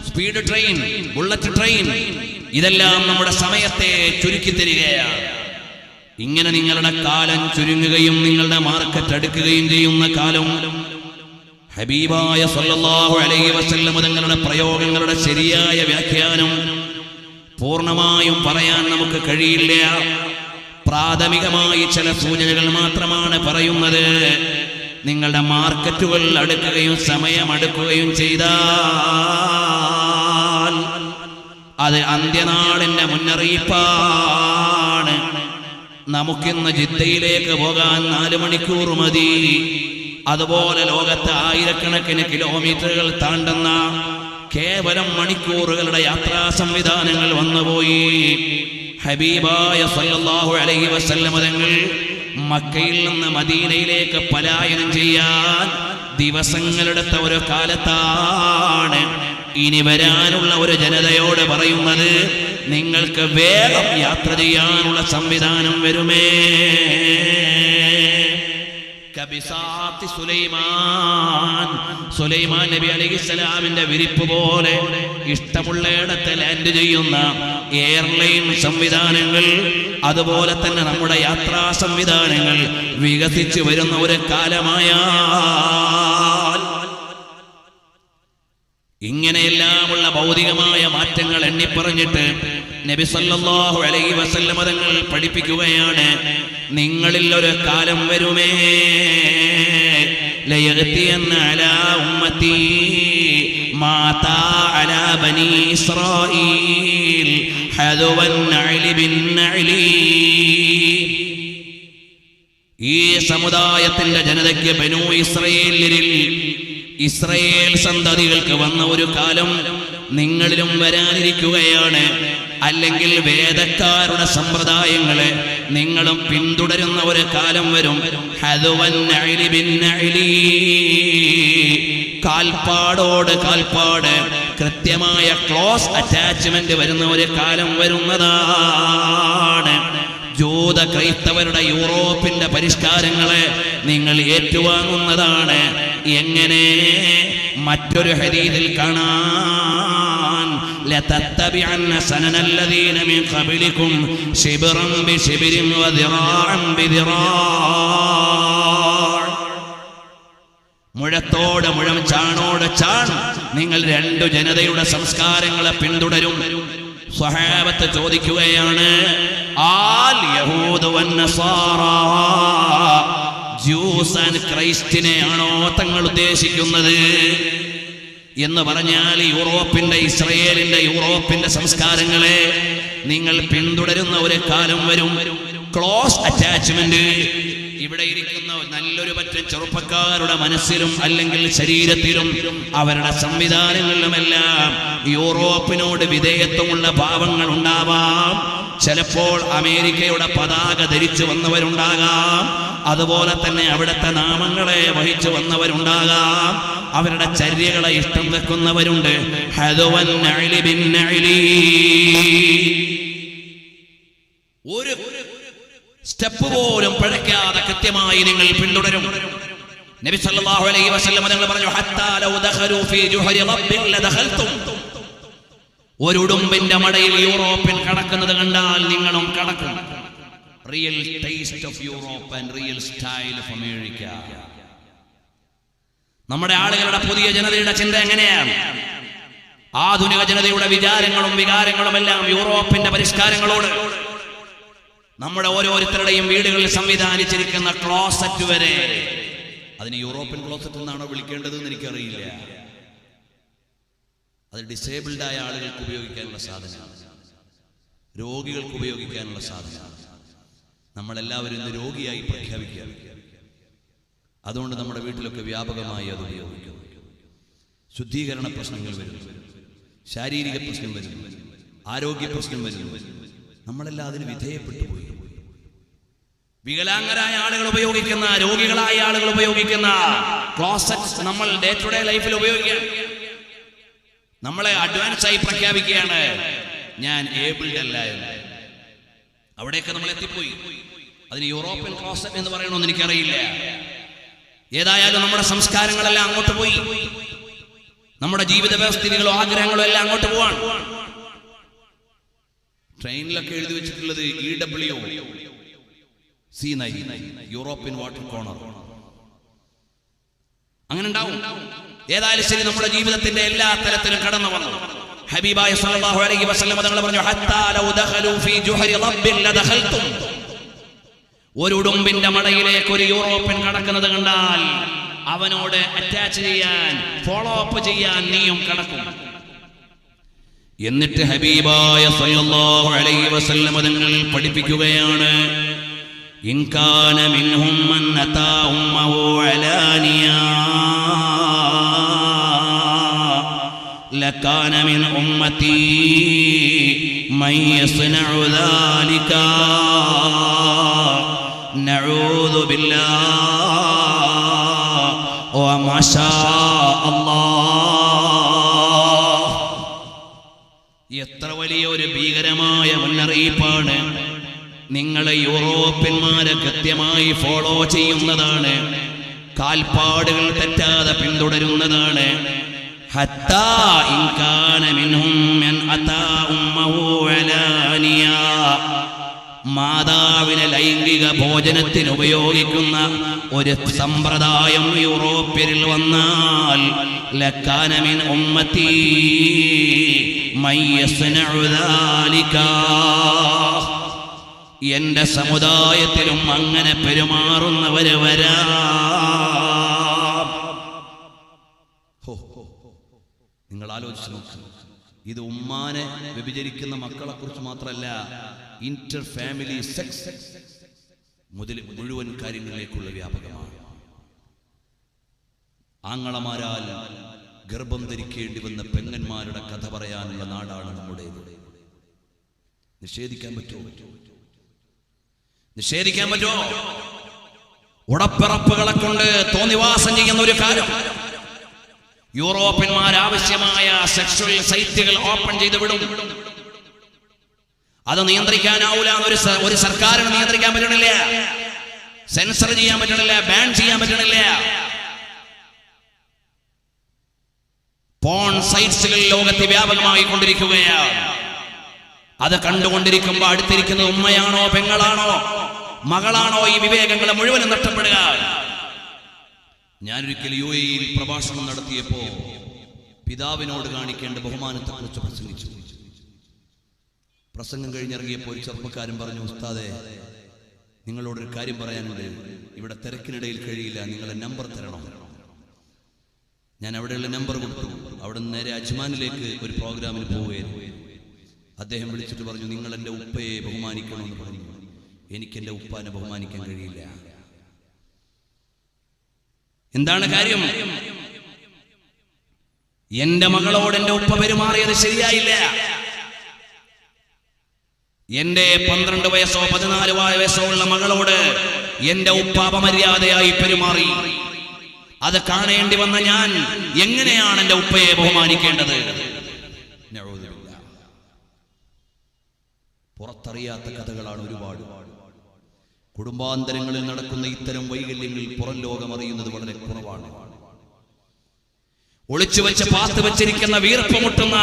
A: സ്പീഡ് ട്രെയിൻ, ബുള്ളറ്റ് ട്രെയിൻ, ഇതെല്ലാം നമ്മുടെ സമയത്തെ ചുരുക്കി തരികയാണ്. ഇങ്ങനെ നിങ്ങളുടെ കാലം ചുരുങ്ങുകയും നിങ്ങളുടെ മാർക്കറ്റ് അടുക്കുകയും ചെയ്യുന്ന കാലം ഹബീബായ സല്ലല്ലാഹു അലൈഹി വസല്ലം തങ്ങളുടെ പ്രയോഗങ്ങളുടെ ശരിയായ വ്യാഖ്യാനം പൂർണ്ണമായും പറയാൻ നമുക്ക് കഴിയില്ല. പ്രാഥമികമായി ചില സൂചനകൾ മാത്രമാണ് പറയുന്നത്. നിങ്ങളുടെ മാർക്കറ്റുകൾ അടുക്കുകയും സമയമടുക്കുകയും ചെയ്താൽ അത് അന്ത്യനാളിന്റെ മുന്നറിയിപ്പാണ്. നമുക്കിന്ന് ജിദ്ദയിലേക്ക് പോകാൻ 4 മണിക്കൂർ മതി. അതുപോലെ ലോകത്ത് ആയിരക്കണക്കിന് കിലോമീറ്ററുകൾ താണ്ടുന്ന കേവലം മണിക്കൂറുകളുടെ യാത്രാ സംവിധാനങ്ങൾ വന്നുപോയി. ഹബീബായ സല്ലല്ലാഹു അലൈഹി വസല്ലം തങ്ങൾ മക്കയിൽ നിന്ന് മദീനയിലേക്ക് പലായനം ചെയ്യാൻ ദിവസങ്ങളെടുത്ത ഒരു കാലത്താണ് ഇനി വരാനുള്ള ഒരു ജനതയോട് പറയുന്നത്, നിങ്ങൾക്ക് വേഗം യാത്ര ചെയ്യാനുള്ള സംവിധാനം വരുമേ. സുലൈമാൻ നബി അലൈഹിസ്സലാമിന്റെ വിരിപ്പ് പോലെ ഇഷ്ടമുള്ളയിടത്ത് ലാൻഡ് ചെയ്യുന്ന എയർലൈൻ സംവിധാനങ്ങൾ, അതുപോലെ തന്നെ നമ്മുടെ യാത്രാ സംവിധാനങ്ങൾ വികസിച്ചു വരുന്ന ഒരു കാലമായാൽ ഇങ്ങനെയെല്ലാമുള്ള ഭൗതികമായ മാറ്റങ്ങൾ എണ്ണിപ്പറഞ്ഞിട്ട് നബി സല്ലല്ലാഹു അലൈഹി വസല്ലം തങ്ങൾ പഠിപ്പിക്കുകയാണ്, നിങ്ങളിൽ ഒരു കാലം വരുമേ, ലയഗ്തിയന്ന അലാ ഉമ്മത്തി മാ താ അലാ ബനി ഇസ്രായീൽ ഹദവൻ നഅലി ബിൻ നഅലി. ഈ സമുദായത്തിന്റെ ജനതയ്ക്ക് ബനൂ ഇസ്രായേലിൽ ഇസ്രായേൽ സന്തതികൾക്ക് വന്ന ഒരു കാലം നിങ്ങളിലും വരാനിരിക്കുകയാണ്. അല്ലെങ്കിൽ വേദക്കാരുടെ സമ്പ്രദായങ്ങളെ നിങ്ങളും പിന്തുടരുന്ന ഒരു കാലം വരും. ഹദവൻ നഅലി ബിൻ നഅലി, കാൽപ്പാടോട് കാൽപ്പാട് കൃത്യമായ ക്ലോസ് അറ്റാച്ച്മെന്റ് വരുന്ന ഒരു കാലം വരുന്നതാണ്. ജൂത ക്രൈസ്തവരുടെ യൂറോപ്പിന്റെ പരിഷ്കാരങ്ങളെ നിങ്ങൾ ഏറ്റുവാങ്ങുന്നതാണ്. എങ്ങനെ? മറ്റൊരു ഹദീസിൽ കാണാൻ, ലതത്തബിഅന്ന സനനല്ലദീന മിൻ ഖബലികും ശിബ്റൻ ബിശിബ്രിൻ വദിറാഅൻ ബിദിറാഅ. മുഴത്തോട് മുഴം, ചാണോട് ചാൺ നിങ്ങൾ 2 ജനതയുടെ സംസ്കാരങ്ങളെ പിന്തുടരും. സ്വഹാബത്ത് ചോദിക്കുകയാണ്, ആൽ യഹൂദ വന്നസാറ, ജ്യൂസ് ആൻഡ് ക്രൈസ്റ്റിനെയാണോ തങ്ങൾ ഉദ്ദേശിക്കുന്നത് എന്ന് പറഞ്ഞാൽ യൂറോപ്പിന്റെ, ഇസ്രയേലിന്റെ, യൂറോപ്പിന്റെ സംസ്കാരങ്ങളെ നിങ്ങൾ പിന്തുടരുന്ന ഒരു കാലം വരും. ക്ലോസ് അറ്റാച്ച്മെന്റ് ഇവിടെ ഇരിക്കുന്ന നല്ലൊരു പറ്റം ചെറുപ്പക്കാരുടെ മനസ്സിലും അല്ലെങ്കിൽ ശരീരത്തിലും അവരുടെ സംവിധാനങ്ങളിലുമെല്ലാം യൂറോപ്പിനോട് വിധേയത്വമുള്ള ഭാവങ്ങൾ ഉണ്ടാവാം. ചിലപ്പോൾ അമേരിക്കയുടെ പതാക ധരിച്ചു വന്നവരുണ്ടാകാം, അതുപോലെ തന്നെ അവിടുത്തെ നാമങ്ങളെ വഹിച്ചു വന്നവരുണ്ടാകാം, അവരുടെ ചര്യകളെ ഇഷ്ടം വെക്കുന്നവരുണ്ട്. ഹദവൻ നഅലി ബിൻ നഅലി, ഒരു സ്റ്റെപ്പ് പോലും പഴക്കാതെ കൃത്യമായി നിങ്ങൾ പിന്തുടരും. നബി സല്ലല്ലാഹു അലൈഹി വസല്ലം തങ്ങൾ പറഞ്ഞു, ഹത്താ ലൗ ദഖലൂ ഫീ ജുഹരി റബ്ബിൻ ലദഖൽതും. ഒരു ഉടുമ്പിന്റെ മടയിൽ യൂറോപ്യൻ കടക്കുന്നത് കണ്ടാൽ നിങ്ങളും കടക്കും. Real taste of Europe and real style of America. നമ്മുടെ ആളുകളുടെ പുതിയ ജനതയുടെ ചിന്ത എങ്ങനെയാണ്? ആധുനിക ജനതയുടെ വിചാരങ്ങളും വികാരങ്ങളും എല്ലാം യൂറോപ്പിന്റെ പരിഷ്കാരങ്ങളോട്. നമ്മുടെ ഓരോരുത്തരുടെയും വീടുകളിൽ സംവിധാനിച്ചിരിക്കുന്ന ക്ലോസറ്റ് വരെ, അതിന് യൂറോപ്യൻ ക്ലോസറ്റ് എന്നാണോ വിളിക്കേണ്ടതെന്ന് എനിക്കറിയില്ല. അത് ഡിസേബിൾഡ് ആയ ആളുകൾക്ക് ഉപയോഗിക്കാനുള്ള സാധനമാണ്, രോഗികൾക്ക് ഉപയോഗിക്കാനുള്ള സാധനമാണ്. നമ്മളെല്ലാവരും ഇന്ന് രോഗിയായി പ്രഖ്യാപിക്കുകയാണ്. അതുകൊണ്ട് നമ്മുടെ വീട്ടിലൊക്കെ വ്യാപകമായി അത് ഉപയോഗിക്കും. ശുദ്ധീകരണ പ്രശ്നങ്ങൾ വരുന്നു, ശാരീരിക പ്രശ്നം വരുന്നു, ആരോഗ്യ പ്രശ്നം വരുന്നു. നമ്മളെല്ലാം അതിന് വിധേയപ്പെട്ടു പോയി. വികലാംഗരായ ആളുകൾ ഉപയോഗിക്കുന്ന, രോഗികളായ ആളുകൾ ഉപയോഗിക്കുന്ന ക്ലോസറ്റ് നമ്മൾ ഡേ ടു ഡേ ലൈഫിൽ ഉപയോഗിക്കുക. നമ്മളെ അഡ്വാൻസ് ആയി പ്രഖ്യാപിക്കുകയാണ്, ഞാൻ ഏബിൾഡ് അല്ല എന്ന്. അവിടെയൊക്കെ നമ്മൾ എത്തിപ്പോയി. അതിന് യൂറോപ്യൻ ക്ലോസറ്റ് എന്ന് പറയണമെന്ന് എനിക്കറിയില്ല. ഏതായാലും നമ്മുടെ സംസ്കാരങ്ങളെല്ലാം അങ്ങോട്ട് പോയി. നമ്മുടെ ജീവിത വ്യവസ്ഥിതികളോ ആഗ്രഹങ്ങളോ എല്ലാം അങ്ങോട്ട് പോവാണ്. ട്രെയിനിലൊക്കെ എഴുതി വെച്ചിട്ടുള്ളത് EWC9, യൂറോപ്യൻ വാട്ടർ കോർണർ. അങ്ങനെ ഉണ്ടാവും. ഏതായാലും ശരി, നമ്മുടെ ജീവിതത്തിന്റെ എല്ലാ തലത്തിലും കടന്നു വന്നു. ഹബീബായ സല്ലല്ലാഹു അലൈഹി വസല്ലം തങ്ങൾ പറഞ്ഞു, ഹത്താ ലൗ ദഖലൂ ഫീ ജുഹരി റബ്ബിൻ ലദഖൽതും. ഒരു ഉടുമ്പിന്റെ മടയിലേക്ക് ഒരു യൂറോപ്യൻ കടക്കുന്നത് കണ്ടാൽ അവനോട് അറ്റാച്ച് ചെയ്യാൻ, ഫോളോ അപ്പ് ചെയ്യാൻ നീയും കടക്കും. എന്നിട്ട് ഹബീബായ സല്ലല്ലാഹു അലൈഹി വസല്ലം തങ്ങൾ പഠിപ്പിക്കുകയാണ്, ഇൻ കാന മിൻഹും മൻ അതാ ഉമ്മഹു അലാനിയാ ലകാന മിൻ ഉമ്മതി മൻ യസ്നഉ ദാലിക നഊദു ബില്ലാഹ് വമാ ശാ അല്ലാഹ്. എത്ര വലിയൊരു ഭീകരമായ മുന്നറിയിപ്പാണ്. നിങ്ങളെ യൂറോപ്യന്മാരെ കൃത്യമായി ഫോളോ ചെയ്യുന്നതാണ്, കാൽപ്പാടുകൾ തെറ്റാതെ പിന്തുടരുന്നതാണ്. ഹത്താ ഇൻ കാന മിൻഹും മൻ അതാ ഉമ്മഹു അലാനിയാ. മാതാവിനെ ലൈംഗിക ഭോജനത്തിന് ഉപയോഗിക്കുന്ന ഒരു സമ്പ്രദായം യൂറോപ്യരിൽ വന്നാൽ ലകാന മിൻ ഉമ്മത്തി മൻ യസ്നഉ ദാലിക. എന്റെ സമുദായത്തിലും അങ്ങനെ പെരുമാറുന്നവര് വരാം. നിങ്ങൾ ആലോചിച്ച് നോക്കുക. ഇത് ഉമ്മാനെ വ്യഭിചരിക്കുന്ന മക്കളെ കുറിച്ച് മാത്രമല്ല, ഇന്റർ ഫാമിലി സെക്സ് മുഴുവൻ കാര്യങ്ങളിലേക്കുള്ള വ്യാപകമാണ്. ആങ്ങളമാരാൽ ഗർഭം ധരിക്കേണ്ടി വന്ന പെങ്ങന്മാരുടെ കഥ പറയാനുള്ള നാടാണ് നമ്മുടേത്. നിഷേധിക്കാൻ പറ്റുമോ? നിഷേധിക്കാൻ പറ്റുമോ? ഉടപ്പിറപ്പുകളെ കൊണ്ട് തോന്നിവാസം ചെയ്യുന്ന ഒരു കാലം. യൂറോപ്യന്മാർ ആവശ്യമായ സെക്ഷൽ സൈറ്റുകൾ ഓപ്പൺ ചെയ്ത് വിടും. അത് നിയന്ത്രിക്കാനാവൂല. ഒരു സർക്കാരിന് നിയന്ത്രിക്കാൻ പറ്റണില്ല, സെൻസർ ചെയ്യാൻ പറ്റണില്ല, ബാൻ ചെയ്യാൻ പറ്റണില്ല. പോൺ സൈറ്റ്സുകൾ ലോകത്ത് വ്യാപകമായി കൊണ്ടിരിക്കുകയാണ്. അത് കണ്ടുകൊണ്ടിരിക്കുമ്പോൾ അടുത്തിരിക്കുന്നത് ഉമ്മയാണോ പെങ്ങളാണോ മകളാണോ ഈ വിവേകങ്ങളെ മുഴുവനും നഷ്ടപ്പെടുക. ഞാനൊരിക്കൽ UAE-യിൽ പ്രഭാഷണം നടത്തിയപ്പോ പിതാവിനോട് കാണിക്കേണ്ട ബഹുമാനത്തെ കുറിച്ച് പ്രസംഗിച്ചു. പ്രസംഗം കഴിഞ്ഞിറങ്ങിയപ്പോൾ ഒരു ചെറുപ്പക്കാരൻ പറഞ്ഞു, ഉസ്താദേ, നിങ്ങളോടൊരു കാര്യം പറയാനുണ്ട്. ഇവിടെ തിരക്കിനിടയിൽ കഴിയില്ല, നിങ്ങളെ നമ്പർ തരണം. ഞാൻ അവിടെയുള്ള നമ്പർ കൊടുത്തു. അവിടെ നിന്ന് നേരെ അജ്മാനിലേക്ക് ഒരു പ്രോഗ്രാമിന് പോവുകയായിരുന്നു. അദ്ദേഹം വിളിച്ചിട്ട് പറഞ്ഞു, നിങ്ങൾ എൻ്റെ ഉപ്പയെ ബഹുമാനിക്കണമെന്ന് പറഞ്ഞു. എനിക്ക് എൻ്റെ ഉപ്പാനെ ബഹുമാനിക്കാൻ കഴിയില്ല. എന്താണ് കാര്യം? എന്റെ മകളോട് എൻ്റെ ഉപ്പ പെരുമാറിയത് ശരിയായില്ല. എന്റെ 12 വയസ്സോ 14 വയസ്സോ ഉള്ള മകളോട് എന്റെ ഉപ്പ അപമര്യാദയായി പെരുമാറി. അത് കാണേണ്ടി വന്ന ഞാൻ എങ്ങനെയാണ് എൻ്റെ ഉപ്പയെ ബഹുമാനിക്കേണ്ടത്? പുറത്തറിയാത്ത കഥകളാണ് ഒരുപാട്. കുടുംബാന്തരങ്ങളിൽ നടക്കുന്ന ഇത്തരം വൈകല്യങ്ങൾ പുറം ലോകം അറിയുന്നത് വളരെ കുറവാണ്. ഒളിച്ചു വെച്ച് പാത്ത് വെച്ചിരിക്കുന്ന വീർപ്പ് മുട്ടുന്ന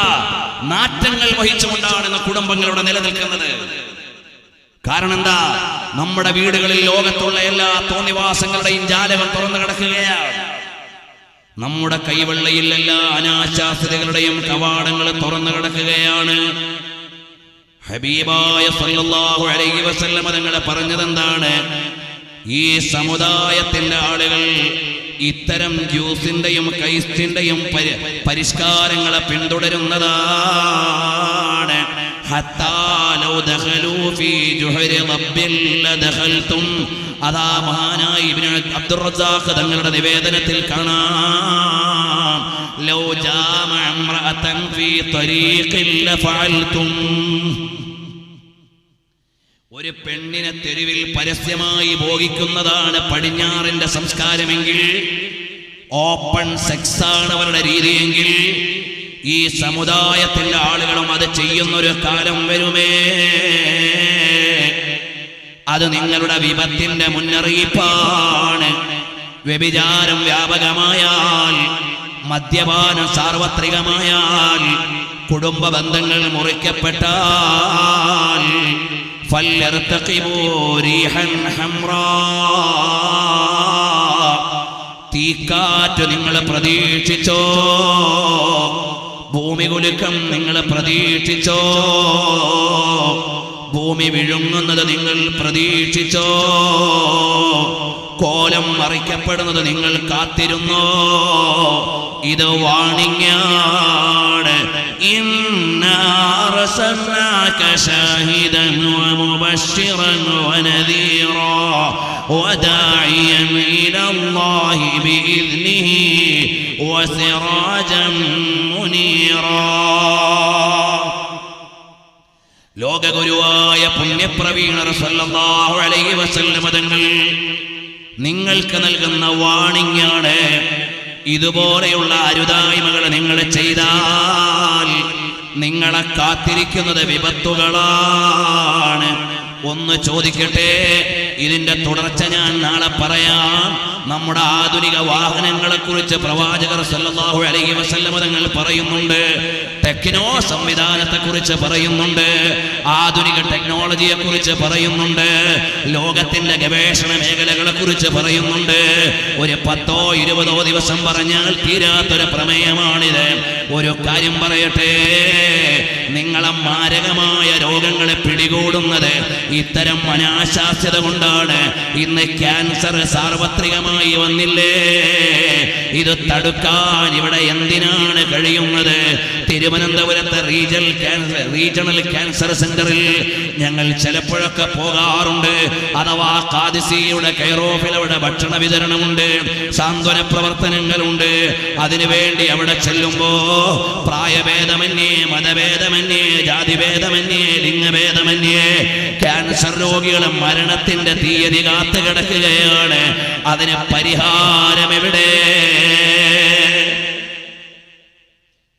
A: നാറ്റങ്ങൾ വഹിച്ചുകൊണ്ടാണ് ഇന്ന് കുടുംബങ്ങളുടെ നിലനിൽക്കുന്നത്. കാരണം എന്താ? നമ്മുടെ വീടുകളിൽ ലോകത്തുള്ള എല്ലാ തോന്നിവാസങ്ങളുടെയും ജാലകം തുറന്നു കിടക്കുകയാണ്. നമ്മുടെ കൈവെള്ളയിൽ എല്ലാ അനാശാസ്യതകളുടെയും കവാടങ്ങൾ തുറന്നു കിടക്കുകയാണ്. ഹബീബായ സല്ലല്ലാഹു അലൈഹി വസല്ലം തങ്ങളെ പറഞ്ഞതെന്താണ്? ഈ സമുദായത്തിന്റെ ആളുകൾ ഇത്തരം ജ്യൂസിന്റെയും കൈസ്റ്റിന്റെയും പരിഷ്കാരങ്ങളെ പിന്തുടരുന്നതാണ്. അതാ മഹാനായ ഇബ്നു അബ്ദുർ റസാഖ് തങ്ങളുടെ നിവേദനത്തിൽ കാണാം, ലൗ ജാമഅ ഇംറഅതൻ ഫീ ത്വരീഖിൻ ലഫഅൽതും. ഒരു പെണ്ണിനെ തെരുവിൽ പരസ്യമായി ഭോഗിക്കുന്നതാണ് പടിഞ്ഞാറിന്റെ സംസ്കാരമെങ്കിൽ, ഓപ്പൺ സെക്സ് ആണ് അവരുടെ രീതിയെങ്കിൽ, ഈ സമുദായത്തിന്റെ ആളുകളും അത് ചെയ്യുന്നൊരു കാലം വരുമേ. അത് നിങ്ങളുടെ വിപത്തിന്റെ മുന്നറിയിപ്പാണ്. വ്യഭിചാരം വ്യാപകമായാൽ, മദ്യപാനം സാർവത്രികമായാൽ, കുടുംബ ബന്ധങ്ങൾ മുറിക്കപ്പെട്ടാൽ തീക്കാറ്റ് നിങ്ങൾ പ്രതീക്ഷിച്ചോ, ഭൂമി കുലുക്കം നിങ്ങൾ പ്രതീക്ഷിച്ചോ, ഭൂമി വിഴുങ്ങുന്നത് നിങ്ങൾ പ്രതീക്ഷിച്ചോ, കോലം മറിക്കപ്പെടുന്നത് നിങ്ങൾ കാത്തിരുന്നോ? ഇത് വാണിംഗാണ്. ഇന്നാ അർസൽനാക ശാഹിദൻ വമുബശ്ശിറൻ വനദീറാ വദാഇയൻ ഇലല്ലാഹി ബിഇذനിഹി വസിറാജൻ മുനീറാ. ലോകഗുരുവായ പുണ്യപ്രവീണർ സല്ലല്ലാഹു അലൈഹി വസല്ലം തങ്ങൾ നിങ്ങൾക്ക് നൽകുന്ന വാണിംഗാണ്. ഇതുപോലെയുള്ള അരുതായ്മകൾ നിങ്ങൾ ചെയ്താൽ നിങ്ങളെ കാത്തിരിക്കുന്നത് വിപത്തുകളാണ്. ഒന്ന് ചോദിക്കട്ടെ, ഇതിന്റെ തുടർച്ച ഞാൻ നാളെ പറയാം. നമ്മുടെ ആധുനിക വാഹനങ്ങളെ കുറിച്ച് പ്രവാചകർ സല്ലല്ലാഹു അലൈഹി വസല്ലം തങ്ങൾ പറയുന്നുണ്ട്, ടെക്നോ സംവിധാനത്തെ കുറിച്ച് പറയുന്നുണ്ട്, ആധുനിക ടെക്നോളജിയെ കുറിച്ച് പറയുന്നുണ്ട്, ലോകത്തിന്റെ ഗവേഷണ മേഖലകളെ കുറിച്ച് പറയുന്നുണ്ട്. ഒരു 10-20 ദിവസം പറഞ്ഞാൽ തീരാത്തൊരു പ്രമേയമാണിത്. ഒരു കാര്യം പറയട്ടെ, നിങ്ങളെ മാരകമായ രോഗങ്ങളെ പിടികൂടുന്നത് ഇത്തരം അനാശാസ്യത കൊണ്ടാണ്. ഇന്ന് ക്യാൻസർ സാർവത്രികമായി വന്നില്ലേ? ഇത് തടുക്കാൻ ഇവിടെ എന്തിനാണ് കഴിയുന്നത്? തിരുവനന്തപുരത്തെ റീജിയണൽ ക്യാൻസർ സെന്ററിൽ ഞങ്ങൾ ചിലപ്പോഴൊക്കെ പോകാറുണ്ട്. അഥവാ ഖാദിസിയുടെ കെയറോഫിലവിടെ ഭക്ഷണ വിതരണമുണ്ട്, സാന്ത്വന പ്രവർത്തനങ്ങളുണ്ട്. അതിനുവേണ്ടി അവിടെ ചെല്ലുമ്പോ പ്രായഭേദമന്യേ, മതഭേദമന്യേ, ജാതിഭേദമന്യേ, ലിംഗഭേദമന്യേ ക്യാൻസർ രോഗികളെ മരണത്തിന്റെ തീയതി കാത്തു കിടക്കുകയാണ്. അതിന് പരിഹാരം എവിടെ?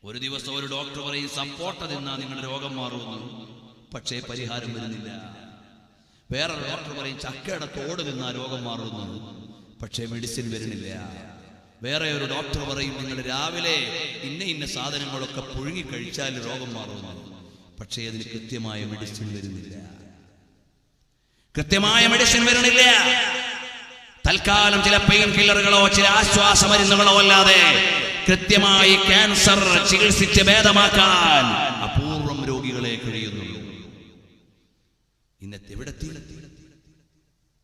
A: ഒരു ദിവസം ഒരു ഡോക്ടർ പറയും, സപ്പോർട്ട തിന്നാ നിങ്ങളുടെ രോഗം മാറുമെന്ന്. പക്ഷേ പരിഹാരം വരുന്നില്ല. വേറൊരു ഡോക്ടർ പറയും, ചക്കയുടെ തോട് തിന്നാ രോഗം മാറുമെന്ന്. പക്ഷേ മെഡിസിൻ വരുന്നില്ല. വേറെ ഒരു ഡോക്ടർ പറയും, നിങ്ങൾ രാവിലെ ഇന്ന സാധനങ്ങളൊക്കെ പുഴുങ്ങി കഴിച്ചാൽ രോഗം മാറുമെന്ന്. പക്ഷേ അതിന് കൃത്യമായ മെഡിസിൻ വരുന്നില്ല. കൃത്യമായ മെഡിസിൻ വരുന്നില്ല. തൽക്കാലം ചില പെയിൻ കില്ലറുകളോ ചില ആശ്വാസ മരുന്നുകളോ അല്ലാതെ കൃത്യമായി ക്യാൻസർ ചികിത്സിച്ച് ഭേദമാക്കാൻ അപൂർവം രോഗികളെ കഴിയുന്നുള്ളൂ. ഇന്നത്തെ എവിടെ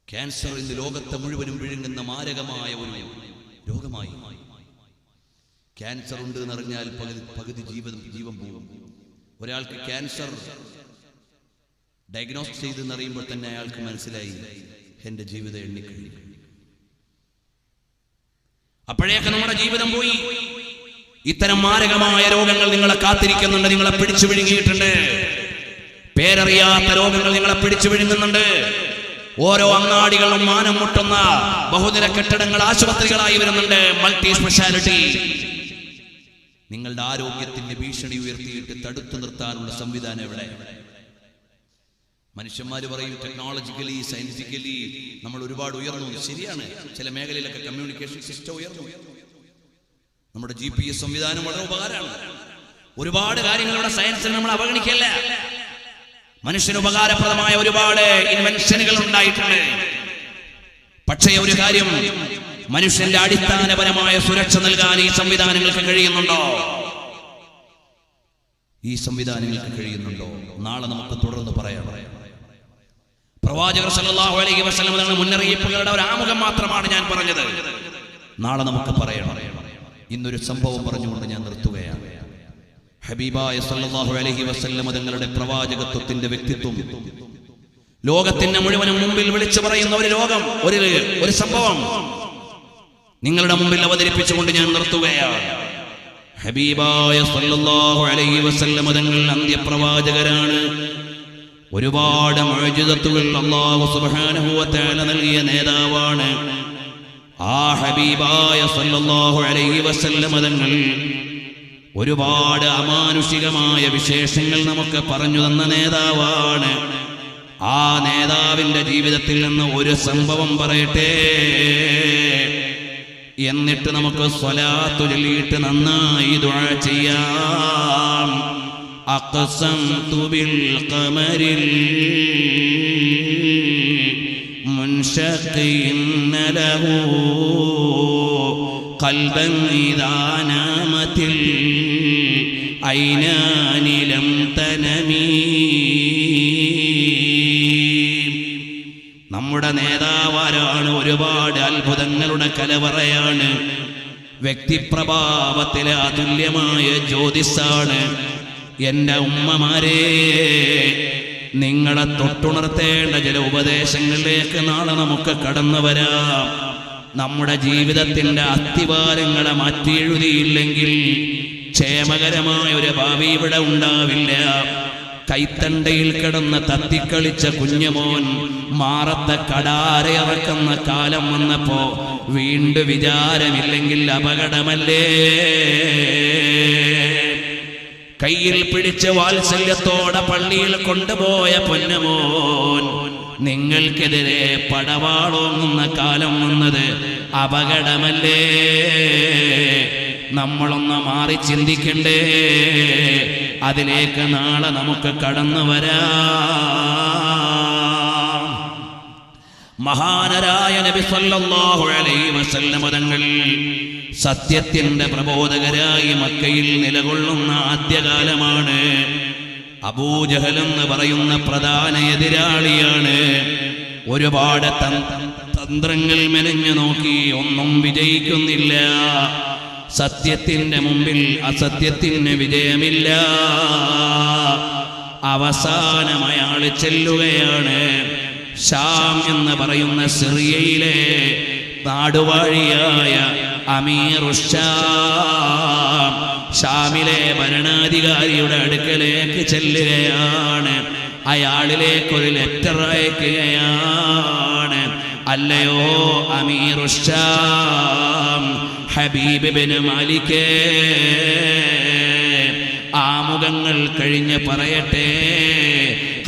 A: ക്യാൻസർ ഇന്ന് ലോകത്തെ മുഴുവനും വിഴുങ്ങുന്ന മാരകമായ ഒരു രോഗമായി. ക്യാൻസർ ഉണ്ട് എന്നറിഞ്ഞാൽ പകുതി ജീവൻ പോകും. ഒരാൾക്ക് ക്യാൻസർ ഡയഗ്നോസ് ചെയ്തെന്നറിയുമ്പോൾ തന്നെ അയാൾക്ക് മനസ്സിലായി, എന്റെ ജീവിതം എണ്ണിക്കഴിഞ്ഞു. അപ്പോഴേക്ക് നമ്മുടെ ജീവിതം പോയി. ഇത്തരം മാരകമായ രോഗങ്ങൾ നിങ്ങളെ കാത്തിരിക്കുന്നുണ്ട്, നിങ്ങളെ പിടിച്ചു വിഴുങ്ങിയിട്ടുണ്ട്. പേരറിയാത്ത രോഗങ്ങൾ നിങ്ങളെ പിടിച്ചു വിഴുങ്ങുന്നുണ്ട്. ഓരോ അങ്ങാടികളും മാനം മുട്ടുന്ന ബഹുനില കെട്ടിടങ്ങൾ ആശുപത്രികളായി വരുന്നുണ്ട്, മൾട്ടി സ്പെഷ്യാലിറ്റി. നിങ്ങളുടെ ആരോഗ്യത്തിന്റെ ഭീഷണി ഉയർത്തിയിട്ട് തടുത്തു നിർത്താനുള്ള സംവിധാനം എവിടെ? മനുഷ്യന്മാര് പറയും ടെക്നോളജിക്കലി സയന്റിഫിക്കലി നമ്മൾ ഒരുപാട് ഉയർന്നു. ശരിയാണ്, ചില മേഖലയിലൊക്കെ കമ്മ്യൂണിക്കേഷൻ സിസ്റ്റം ഉയർന്നു. നമ്മുടെ GPS സംവിധാനം വളരെ ഉപകാരമാണ്. ഒരുപാട് കാര്യങ്ങളുടെ സയൻസിൽ നമ്മൾ അവഗണിക്കല്ല. മനുഷ്യന് ഉപകാരപ്രദമായ ഒരുപാട് ഇൻവെൻഷനുകൾ ഉണ്ടായിട്ടുണ്ട്. പക്ഷേ ഒരു കാര്യം, മനുഷ്യന്റെ അടിസ്ഥാനപരമായ സുരക്ഷ നൽകാൻ ഈ സംവിധാനങ്ങൾക്ക് കഴിയുന്നുണ്ടോ? ഈ സംവിധാനങ്ങൾക്ക് കഴിയുന്നുണ്ടോ? നാളെ നമുക്ക് തുടർന്ന് പറയാം. പ്രവാചകർ സല്ലല്ലാഹു അലൈഹി വസല്ലം തങ്ങളുടെ മുന്നറിയിപ്പുകളുടെ ഒരു ആമുഖം മാത്രമാണ് ഞാൻ പറഞ്ഞത്. നാളെ നമുക്ക് പറയണം. ഇന്നൊരു സംഭവം പറഞ്ഞുകൊണ്ട് ഞാൻ നിർത്തുകയാണ്. ഹബീബായ സല്ലല്ലാഹു അലൈഹി വസല്ലം തങ്ങളുടെ പ്രവാചകത്വത്തിന്റെ വ്യക്തിത്വം ലോകത്തിന്റെ മുഴുവനും മുമ്പിൽ വിളിച്ചു പറയുന്ന ഒരു സംഭവം നിങ്ങളുടെ മുമ്പിൽ അവതരിപ്പിച്ചുകൊണ്ട് ഞാൻ നിർത്തുകയാണ്. ഹബീബായ സല്ലല്ലാഹു അലൈഹി വസല്ലം തങ്ങൾ അന്ത്യപ്രവാചകരാണ്. ഒരുപാട് മുഅ്ജിസത്തുകൾ അല്ലാഹു സുബ്ഹാനഹു വ തആല നൽകിയ നേതാവാണ്. ആ ഹബീബായ സല്ലല്ലാഹു അലൈഹി വസല്ലം തങ്ങൾ ഒരുപാട് അമാനുഷികമായ വിശേഷങ്ങൾ നമുക്ക് പറഞ്ഞു തന്ന നേതാവാണ്. ആ നേതാവിന്റെ ജീവിതത്തിൽ നിന്ന് ഒരു സംഭവം പറയട്ടെ, എന്നിട്ട് നമുക്ക് സ്വലാത്ത് ചൊല്ലിയിട്ട് നന്നായി ദുആ ചെയ്യാം. അഖ്സംതു ബിൽ ഖമരിൽ മുൻശഖിൻ ലഹു ഖൽബൻ ഇദാ നാമത്തിൽ ഐനാനി ലം തനമീ. നമ്മുടെ നേതാവാരാണ്. ഒരുപാട് അത്ഭുതങ്ങളുടെ കലവറയാണ്. വ്യക്തിപ്രഭാവത്തിലെ അതുല്യമായ ജ്യോതിസാണ്. എൻ്റെ ഉമ്മമാരെ, നിങ്ങളെ തൊട്ടുണർത്തേണ്ട ചില ഉപദേശങ്ങളിലേക്ക് നാളെ നമുക്ക് കടന്നു വരാം. നമ്മുടെ ജീവിതത്തിൻ്റെ അസ്ഥിവാരങ്ങളെ മാറ്റിയെഴുതിയില്ലെങ്കിൽ ക്ഷേമകരമായ ഒരു ഭാവി ഇവിടെ ഉണ്ടാവില്ല. കൈത്തണ്ടയിൽ കിടന്ന് തത്തിക്കളിച്ച കുഞ്ഞുമോൻ മാറത്തെ കടാരയിറക്കുന്ന കാലം വന്നപ്പോ വീണ്ടും വിചാരമില്ലെങ്കിൽ അപകടമല്ലേ? കയ്യിൽ പിടിച്ച് വാത്സല്യത്തോടെ പള്ളിയിൽ കൊണ്ടുപോയ പൊന്നുമോൻ നിങ്ങൾക്കെതിരെ പടവാളോങ്ങുന്ന കാലം വന്നത് അപകടമല്ലേ? നമ്മളൊന്ന് മാറി ചിന്തിക്കണ്ടേ? അതിലേക്ക് നാളെ നമുക്ക് കടന്നു വരാം. മഹാനരായ നബി സല്ലല്ലാഹു അലൈഹി വസല്ലം തങ്ങൾ സത്യത്തിന്റെ പ്രബോധകരായി മക്കയിൽ നിലകൊള്ളുന്ന ആദ്യകാലമാണ്. അബൂജഹൽ എന്ന് പറയുന്ന പ്രധാന എതിരാളിയാണ്. ഒരുപാട് തന്ത്രങ്ങൾ മെനഞ്ഞു നോക്കി, ഒന്നും വിജയിക്കുന്നില്ല. സത്യത്തിന്റെ മുമ്പിൽ അസത്യത്തിന് വിജയമില്ല. അവസാനം അയാൾ ചെല്ലുകയാണ് ഷാം എന്ന് പറയുന്ന സിറിയയിലെ നാടുവാഴിയായ അമീറുശ്ശാം, ഷാമിലെ ഭരണാധികാരിയുടെ അടുക്കലേക്ക് ചെല്ലുകയാണ്. അയാളിലേക്കൊരു ലെറ്റർ അയക്കുകയാണ്. അല്ലയോ അമീറുശ്ശാം, ഹബീബ് ഇബ്നു മാലിക്, ആമുഖങ്ങൾ കഴിഞ്ഞ് പറയട്ടെ,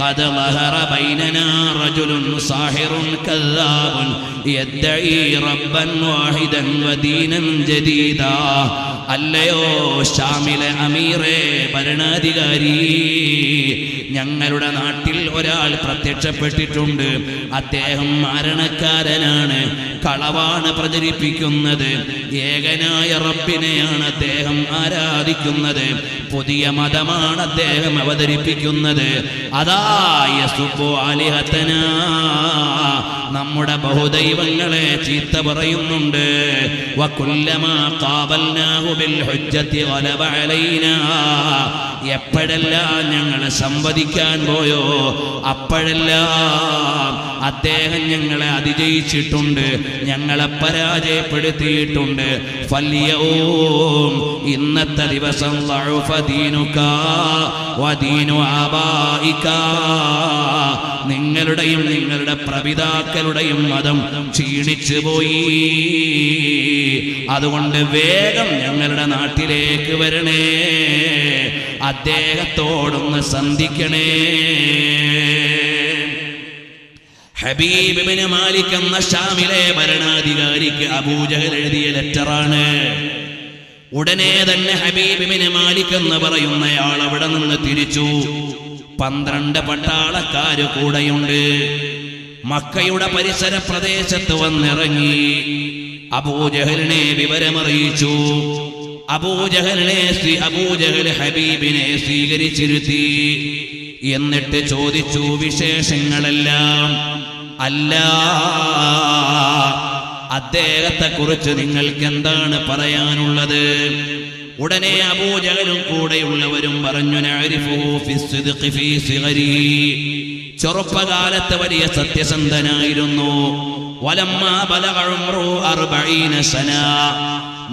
A: قد ظهر بيننا رجل ساحر كذاب يدعي ربا واحدا ودينا جديدا. അല്ലയോ ഷാമിലെ അമീറേ, ഭരണാധികാരി, ഞങ്ങളുടെ നാട്ടിൽ ഒരാൾ പ്രത്യക്ഷപ്പെട്ടിട്ടുണ്ട്. അദ്ദേഹം മരണക്കാരനാണ്, കളവാണ് പ്രചരിപ്പിക്കുന്നത്. ഏകനായ റബ്ബിനെയാണ് അദ്ദേഹം ആരാധിക്കുന്നത്. പുതിയ മതമാണ് അദ്ദേഹം അവതരിപ്പിക്കുന്നത്. അതായ സുബ്ബു ആലിഹതന, നമ്മുടെ ബഹുദൈവങ്ങളെ ചീത്ത പറയുന്നുണ്ട്. വകുല്ലമാ ഖാബൽനാഹു ബിൽ ഹുജ്ജത്തി ഗലബ അലൈനാ, എപ്പോഴെല്ലാം ഞങ്ങൾ സംവദിക്കാൻ പോയോ അപ്പോഴെല്ലാം അദ്ദേഹം ഞങ്ങളെ അതിജയിച്ചിട്ടുണ്ട്, ഞങ്ങളെ പരാജയപ്പെടുത്തിയിട്ടുണ്ട്. ഫല്യൗം, ഇന്നത്തെ ദിവസം ളഉഫ ദീനുക വദീനു ആബായിക, നിങ്ങളുടെയും നിങ്ങളുടെ പ്രപിതാക്കളുടെയും മതം ക്ഷീണിച്ചു പോയി. അതുകൊണ്ട് വേഗം ഞങ്ങളുടെ നാട്ടിലേക്ക് വരണേ, അദ്ദേഹത്തോടൊന്ന് സന്ധിക്കണേ. ഹബീബ് ഇബ്നു മാലിക് എന്ന ഷാമിലെ ഭരണാധികാരിക്ക് അബൂജഹൽ എഴുതിയ ലെറ്ററാണ്. ഉടനെ തന്നെ ഹബീബ് ഇബ്നു മാലിക് എന്ന് പറയുന്നയാൾ അവിടെ നിന്ന് തിരിച്ചു. 12 പട്ടാളക്കാര് കൂടെയുണ്ട്. മക്കയുടെ പരിസര പ്രദേശത്ത് വന്നിറങ്ങി. അബൂജഹലിനെ വിവരമറിയിച്ചു. അബൂജഹൽ ഹബീബിനെ സ്വീകരിച്ചിരുത്തി. എന്നിട്ട് ചോദിച്ചു വിശേഷങ്ങളെല്ലാം. അല്ല, അദ്ദേഹത്തെ കുറിച്ച് നിങ്ങൾക്ക് എന്താണ് പറയാനുള്ളത്? ഉടനെ അബൂജഹലും കൂടെയുള്ളവരും പറഞ്ഞു, നഅരിഫുഹു ഫിസ്സിദ്ഖി ഫീ സിഗരിഹി, ചെറുപ്പകാലത്ത് വലിയ സത്യസന്ധനായിരുന്നു. വലമ്മാ ബലഗ ഉംറു 40 സന,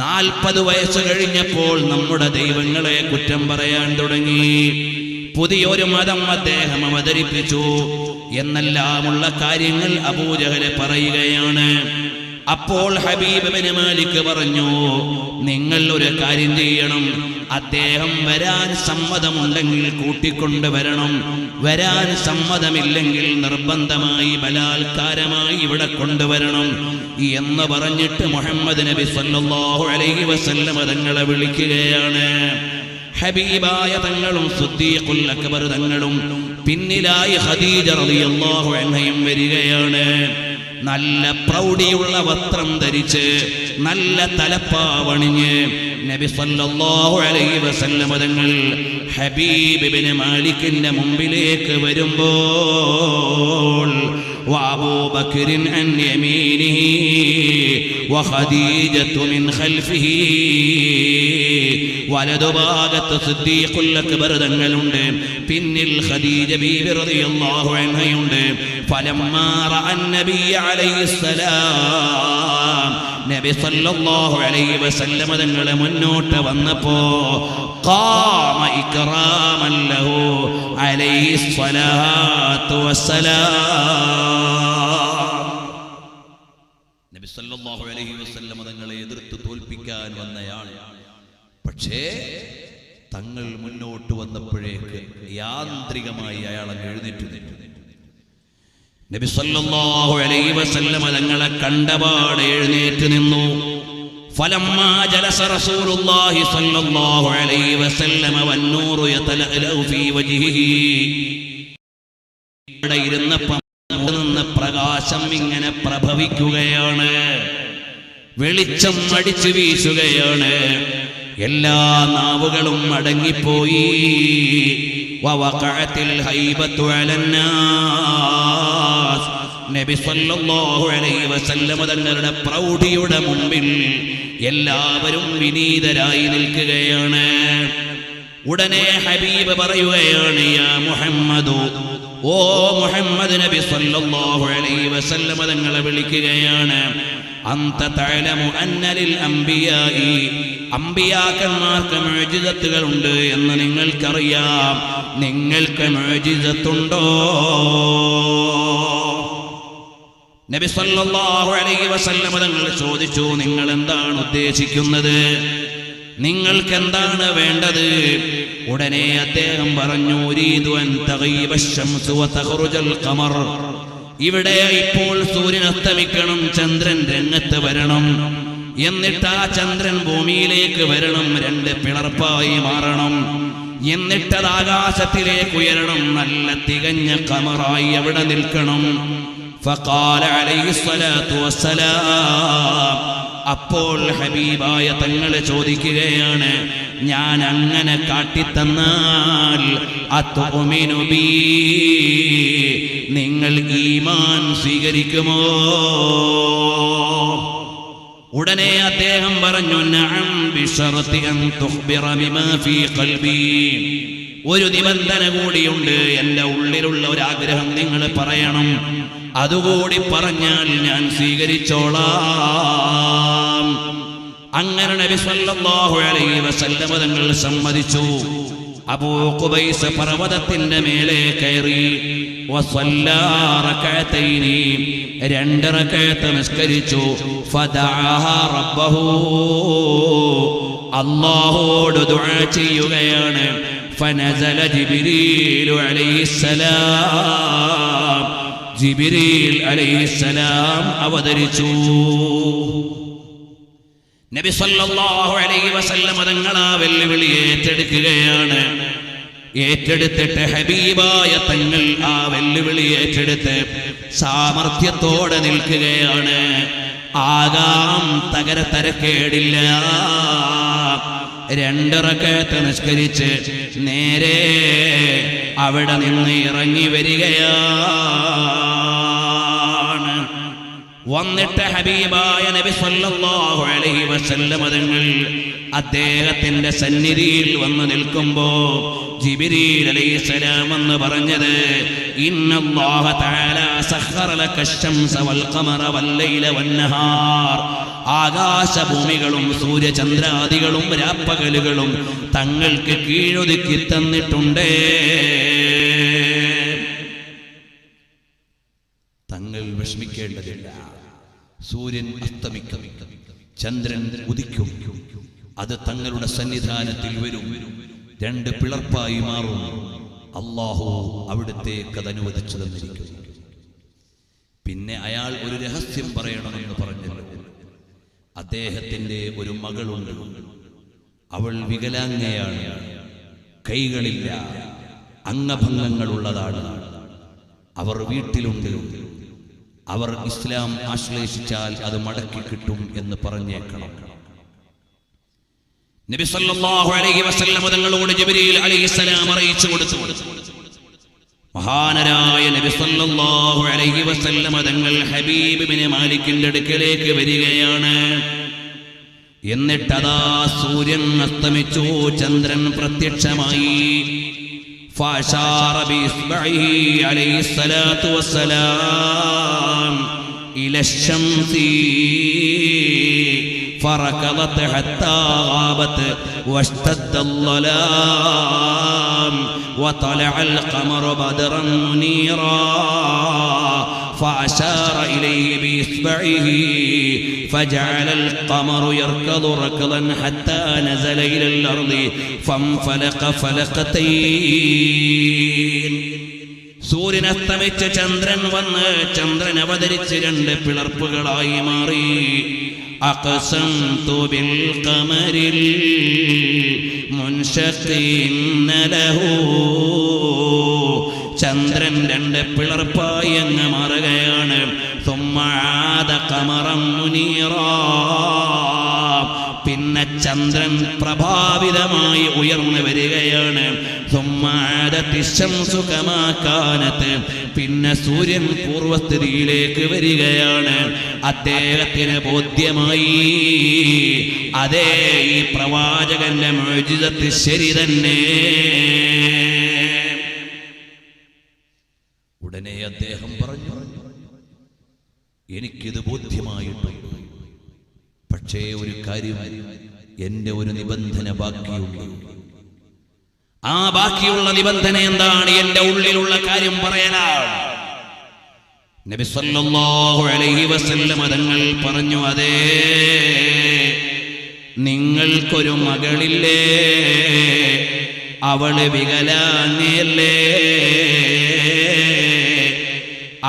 A: 40 വയസ്സ് കഴിഞ്ഞപ്പോൾ നമ്മുടെ ദൈവങ്ങളെ കുറ്റം പറയാൻ തുടങ്ങി. പുതിയൊരു മതം അദ്ദേഹം അവതരിപ്പിച്ചു എന്നെല്ലാമുള്ള കാര്യങ്ങൾ അബൂജഹൽ പറയുകയാണ്. അപ്പോൾ ഹബീബ് ബിൻ മാലിക് പറഞ്ഞു, നിങ്ങൾ ഒരു കാര്യം ചെയ്യണം, അദ്ദേഹം വരാൻ സമ്മതമുണ്ടെങ്കിൽ കൂട്ടിക്കൊണ്ടുവരണം, വരാൻ സമ്മതമില്ലെങ്കിൽ നിർബന്ധമായി ബലാത്കാരമായി ഇവിടെ കൊണ്ടുവരണം എന്ന് പറഞ്ഞിട്ട് മുഹമ്മദ് നബി സല്ലല്ലാഹു അലൈഹി വസല്ലം തങ്ങളെ വിളിക്കുകയാണ്. ഹബീബായ തങ്ങളും സിദ്ദീഖുൽ അക്ബർ തങ്ങളും പിന്നിലായി ഖദീജ റളിയല്ലാഹു അൻഹയും വരികയാണ്. നല്ല പ്രൗഢിയുള്ള വസ്ത്രം ധരിച്ച് നല്ല തലപ്പാവണിഞ്ഞ് നബി സല്ലല്ലാഹു അലൈഹി വസല്ലം തങ്ങൾ ഹബീബ് ഇബ്നു മാലിക്കിന്റെ മുമ്പിലേക്ക് വരുമ്പോൾ വഅബൂബക്കറിൻ അൻ യമീനിഹി വഖദീജത്തു മിൻ ഖൽഫിഹി, വലതുഭാഗത്ത് സിദ്ദീഖുൽ അക്ബർ തങ്ങളുണ്ട്, പിന്നിൽ ഖദീജ ബീവി റളിയല്ലാഹു അൻഹയുണ്ട്. ഫലമ്മാ റഅൻ നബി അലൈഹിസ്സലാം, നബി സല്ലല്ലാഹു അലൈഹി വസല്ലം തങ്ങൾ മുന്നോട്ട് വന്നപ്പോ ഖാമ ഇക്റാമൻ ലഹു അലൈഹിസ്സലാത്തു വസ്സലാം. നബി സല്ലല്ലാഹു അലൈഹി വസല്ലം തങ്ങളെ എതിർത്ത് തോൽപ്പിക്കാൻ വന്നയാൾ, പക്ഷേ തങ്ങൾ മുന്നോട്ട് വന്നപ്പോഴേക്ക് യാന്ത്രികമായി അയാൾ എഴുന്നേറ്റു നിന്നു. നബി സല്ലല്ലാഹു അലൈഹി വസല്ലം തങ്ങളെ കണ്ടപാടെ എഴുന്നേറ്റ് നിന്നു. ഫലമ്മാ ജലസ റസൂലുള്ളാഹി സല്ലല്ലാഹു അലൈഹി വസല്ലം വന്നൂറു യതലഅലു ഫീ വജ്ഹിഹി, അവിടെ ഇരുന്നപ്പോൾ നിന്ന് പ്രകാശം ഇങ്ങനെ പ്രഭവിക്കുകയാണ്, വെളിച്ചം അടിച്ചു വീശുകയാണ്. എല്ലാ നാവുകളും അടങ്ങിപ്പോയി. വവഖഅത്തിൽ ഹൈബത്തു അലന്നാസ്, നബി സല്ലല്ലാഹു അലൈഹി വസല്ലം തങ്ങളുടെ പ്രൗഢിയുടെ മുമ്പിൽ എല്ലാവരും വിനീതരായി നിൽക്കുകയാണ്. ഉടനെ ഹബീബ് പറയുകയാണ്, യാ മുഹമ്മദു, ഓ മുഹമ്മദ് നബി സല്ലല്ലാഹു അലൈഹി വസല്ലം തങ്ങളെ വിളിക്കുകയാണ്. അന്ത തഅലമു അന്ന ലിൽ അംബിയാഇ, അംബിയാക്കന്മാർക്ക് മുഅ്ജിസത്തുകളുണ്ട് എന്ന് നിങ്ങൾക്കറിയാം. നിങ്ങൾക്ക് മുഅ്ജിസത്തുണ്ടോ? നബി സല്ലല്ലാഹു അലൈഹി വസല്ലം തങ്ങൾ ചോദിച്ചു, നിങ്ങൾ എന്താണ് ഉദ്ദേശിക്കുന്നത്? നിങ്ങൾക്ക് എന്താണ് വേണ്ടത്? ഉടനെ അദ്ദേഹം പറഞ്ഞു, ഉരീദു അൻ തഗീബ അശ്ശംസു വതഖറുജൽ ഖമർ, ഇവിടെ ഇപ്പോൾ സൂര്യൻ അസ്തമിക്കണം, ചന്ദ്രൻ രംഗത്ത് വരണം, എന്നിട്ട് ആ ചന്ദ്രൻ ഭൂമിയിലേക്ക് വരണം, 2 പിളർപ്പായി മാറണം, എന്നിട്ടത് ആകാശത്തിലേക്ക് ഉയരണം, നല്ല തികഞ്ഞ ഖമറായി അവിടെ നിൽക്കണം. ഫഖാല അലൈഹിസ്സലാത്തു വസ്സലാം, അപ്പോൾ ഹബീബായ തങ്ങളെ ചോദിക്കുകയാണ്, ഞാൻ അങ്ങനെ കാട്ടിത്തന്നാൽ അത്തുഅ്മിനു ബി, നിങ്ങൾ ഈമാൻ സ്വീകരിക്കുമോ? ഉടനെ അദ്ദേഹം പറഞ്ഞു, നഅം ബിശറതി അൻ തുഖ്ബിറ ബിമാ ഫീ ഖൽബി, ഒരു നിബന്ധന കൂടിയുണ്ട്, എൻ്റെ ഉള്ളിലുള്ള ഒരു ആഗ്രഹം നിങ്ങൾ പറയണം, അതുകൂടി പറഞ്ഞാൽ ഞാൻ സ്വീകരിച്ചോളാം. അങ്ങനെ നബി സല്ലല്ലാഹു അലൈഹി വസല്ലം തങ്ങൾ സമ്മതിച്ചു. അബൂ ഖുബൈസ് പർവതത്തിന്റെ മേലെ കയറി വസല്ലാ റകഅതൈനി, 2 റകഅത്ത് നിസ്കരിച്ചു. ഫദഅഹ റബ്ബഹു, അല്ലാഹുവോട് ദുആ ചെയ്യുകയാണ്. ഫനസല ജിബ്രീലു അലൈഹിസ്സലാം, ജിബ്രീൽ അലൈഹിസ്സലാം അവതരിച്ചു. നബി സല്ലല്ലാഹു അലൈഹി വസല്ലം തങ്ങൾ ആ വെല്ലുവിളി ഏറ്റെടുക്കുകയാണ്. ഏറ്റെടുത്തിട്ട് ഹബീബായ തങ്ങൾ ആ വെല്ലുവിളി ഏറ്റെടുത്ത് സാമർത്ഥ്യത്തോടെ നിൽക്കുകയാണ്. ആകാം തരക്കേടില്ല. 2 റക്അത്ത് നിസ്കരിച്ച് നേരെ അവിടെ നിന്ന് ഇറങ്ങി വരികയാണ്. വന്നിട്ട് ഹബീബായ നബി സല്ലല്ലാഹു അലൈഹി വസല്ലം തങ്ങൾ അദ്ദേഹത്തിന്റെ സന്നിധിയിൽ വന്ന് നിൽക്കുമ്പോ ജിബ്രീൽ അലൈഹിസ്സലാം എന്ന് പറഞ്ഞത്, ഇന്നല്ലാഹ തആല സഖറ ലക അശ്-ശംസ വൽ ഖമറ വൽ ലൈല വൻ നഹാർ. ആകാശഭൂമികളും സൂര്യചന്ദ്രാദികളും രാപ്പകലുകളും തങ്ങൾക്ക് കീഴൊതുക്കി തന്നിട്ടുണ്ട്. തങ്ങൾ വിഷമിക്കേണ്ടതില്ല. സൂര്യൻ അസ്തമിക്കും, ചന്ദ്രൻ ഉദിക്കും, അത് തങ്ങളുടെ സന്നിധാനത്തിൽ വരും, 2 പിളർപ്പായി മാറും. അല്ലാഹു അവിടുത്തേക്ക് അത് അനുവദിച്ചു തന്നിരിക്കുന്നു. പിന്നെ അയാൾ ഒരു രഹസ്യം പറയണമെന്ന് പറഞ്ഞല്ലോ. അദ്ദേഹത്തിന്റെ ഒരു മകളുണ്ട്, അവൾ വികലാംഗയാണ്, കൈകളില്ല, അംഗഭംഗങ്ങളുള്ളതാണ്. അവർ വീട്ടിലുണ്ട്. അവർ ഇസ്ലാം ആശ്ലേഷിച്ചാൽ അത് മടക്കി കിട്ടും എന്ന് പറഞ്ഞേക്കണം. നബി സല്ലല്ലാഹു അലൈഹി വസല്ലം തങ്ങളോട് ജിബ്രീൽ അലൈഹിസ്സലാം അറിയിച്ചു കൊടുത്തു. മഹാനരായ നബി സല്ലല്ലാഹു അലൈഹി വസല്ലം തങ്ങൾ ഹബീബ് ഇബ്നു മാലിക്കിന്റെ അടുക്കലേക്ക് വരികയാണ്. എന്നിട്ടതാ സൂര്യൻ അസ്തമിച്ചു, ചന്ദ്രൻ പ്രത്യക്ഷമായി. فأشار بإصبعه عليه الصلاة والسلام إلى الشمس فركضت حتى غابت واشتد الظلام وطلع القمر بدرا منيرا فأشار إليه بإصبعه فجعل القمر يركض ركضا حتى نزل إلى الأرض فانفلق فلقتين. സൂര്യൻ അസ്തമിച്ച് ചന്ദ്രൻ വന്ന് ചന്ദ്രൻ അവതരിച്ച് 2 പിളർപ്പുകളായി മാറി. അഖ്സംതു ബിൽ ഖമരിൽ മുൻശഖിൻ ലഹു. ചന്ദ്രൻ 2 പിളർപ്പായി അങ്ങ് മാറുകയാണ്. ثم عاد قمرا منيرا. പിന്നെ ചന്ദ്രൻ പ്രഭാവിതമായി ഉയർന്നു വരികയാണ്. ثم عادت الشمس كما كانت. പിന്നെ സൂര്യൻ പൂർവസ്ഥിതിയിലേക്ക് വരികയാണ്. അദ്ദേഹത്തിന് ബോധ്യമായി, അതേ ഈ പ്രവാചകന്റെ മുഅ്ജിസത്ത് ശരി തന്നെ. ഉടനെ അദ്ദേഹം പറഞ്ഞു, എനിക്കിത് ബോധ്യമായിട്ടുണ്ട്, പക്ഷേ ഒരു കാര്യം, എന്റെ ഒരു നിബന്ധന ബാക്കിയുണ്ട്. ആ ബാക്കിയുള്ള നിബന്ധന എന്താണ്? എന്റെ ഉള്ളിലുള്ള കാര്യം പറയാനാണ്. നബി സല്ലല്ലാഹു അലൈഹി വസല്ലം തങ്ങൾ പറഞ്ഞു, അതേ, നിങ്ങൾക്കൊരു മകളില്ലേ? അവള് വികലാംഗയല്ലേ?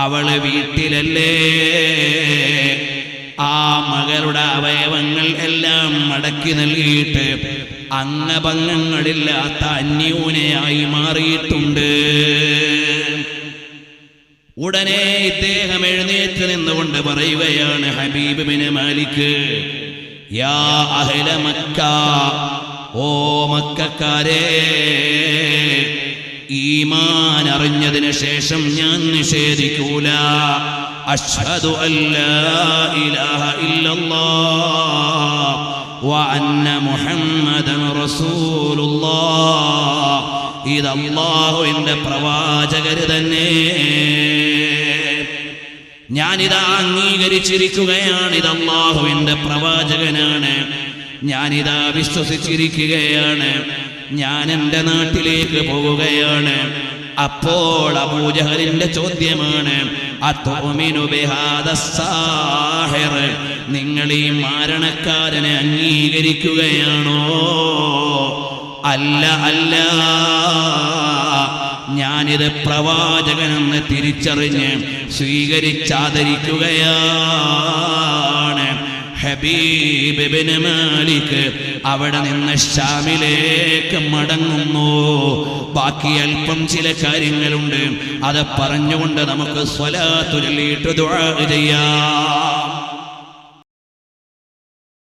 A: അവള് വീട്ടിലല്ലേ? ആ മകളുടെ അവയവങ്ങൾ എല്ലാം മടക്കി നൽകിയിട്ട് അംഗഭംഗങ്ങളില്ലാത്ത അന്യൂനയായി മാറിയിട്ടുണ്ട്. ഉടനെ ഇദ്ദേഹം എഴുന്നേറ്റ് നിന്നുകൊണ്ട് പറയുകയാണ്, ഹബീബ് ഇബ്നു മാലിക്, യാ അഹ്ല മക്ക, ഓ മക്കക്കാരെ, ഈമാൻ അറിഞ്ഞതിന് ശേഷം ഞാൻ നിഷേധിക്കൂല. അശ്ഹദു അല്ലാ ഇലാഹ ഇല്ലല്ലാഹ് വ അന്ന മുഹമ്മദൻ റസൂലുള്ളാഹ്. ഇത് അല്ലാഹുവിന്റെ പ്രവാചകര് തന്നെ. ഞാനിതാ അംഗീകരിച്ചിരിക്കുകയാണ്, ഇത് അല്ലാഹുവിന്റെ പ്രവാചകനാണ്. ഞാനിതാ വിശ്വസിച്ചിരിക്കുകയാണ്. ഞാൻ എൻ്റെ നാട്ടിലേക്ക് പോവുകയാണ്. അപ്പോൾ അബൂജഹലിന്റെ ചോദ്യമാണ്, അതുമിനു ബിഹാദസ്സാഹിർ, നിങ്ങൾ ഈ മാരണക്കാരനെ അംഗീകരിക്കുകയാണോ? അല്ല, അല്ല, ഞാനിത് പ്രവാചകനെന്ന് തിരിച്ചറിഞ്ഞ് സ്വീകരിച്ചാദരിക്കുകയാണ്. ഹബീബ് ഇബ്നു മാലിക് അവിടെ നിന്ന് ശാമിലേക്ക് മടങ്ങുന്നു. ബാക്കി അല്പം ചില കാര്യങ്ങളുണ്ട്, അത് പറഞ്ഞുകൊണ്ട് നമുക്ക് സ്വലാത്ത് ചൊല്ലിയിട്ട് ദുആ ചെയ്യാം.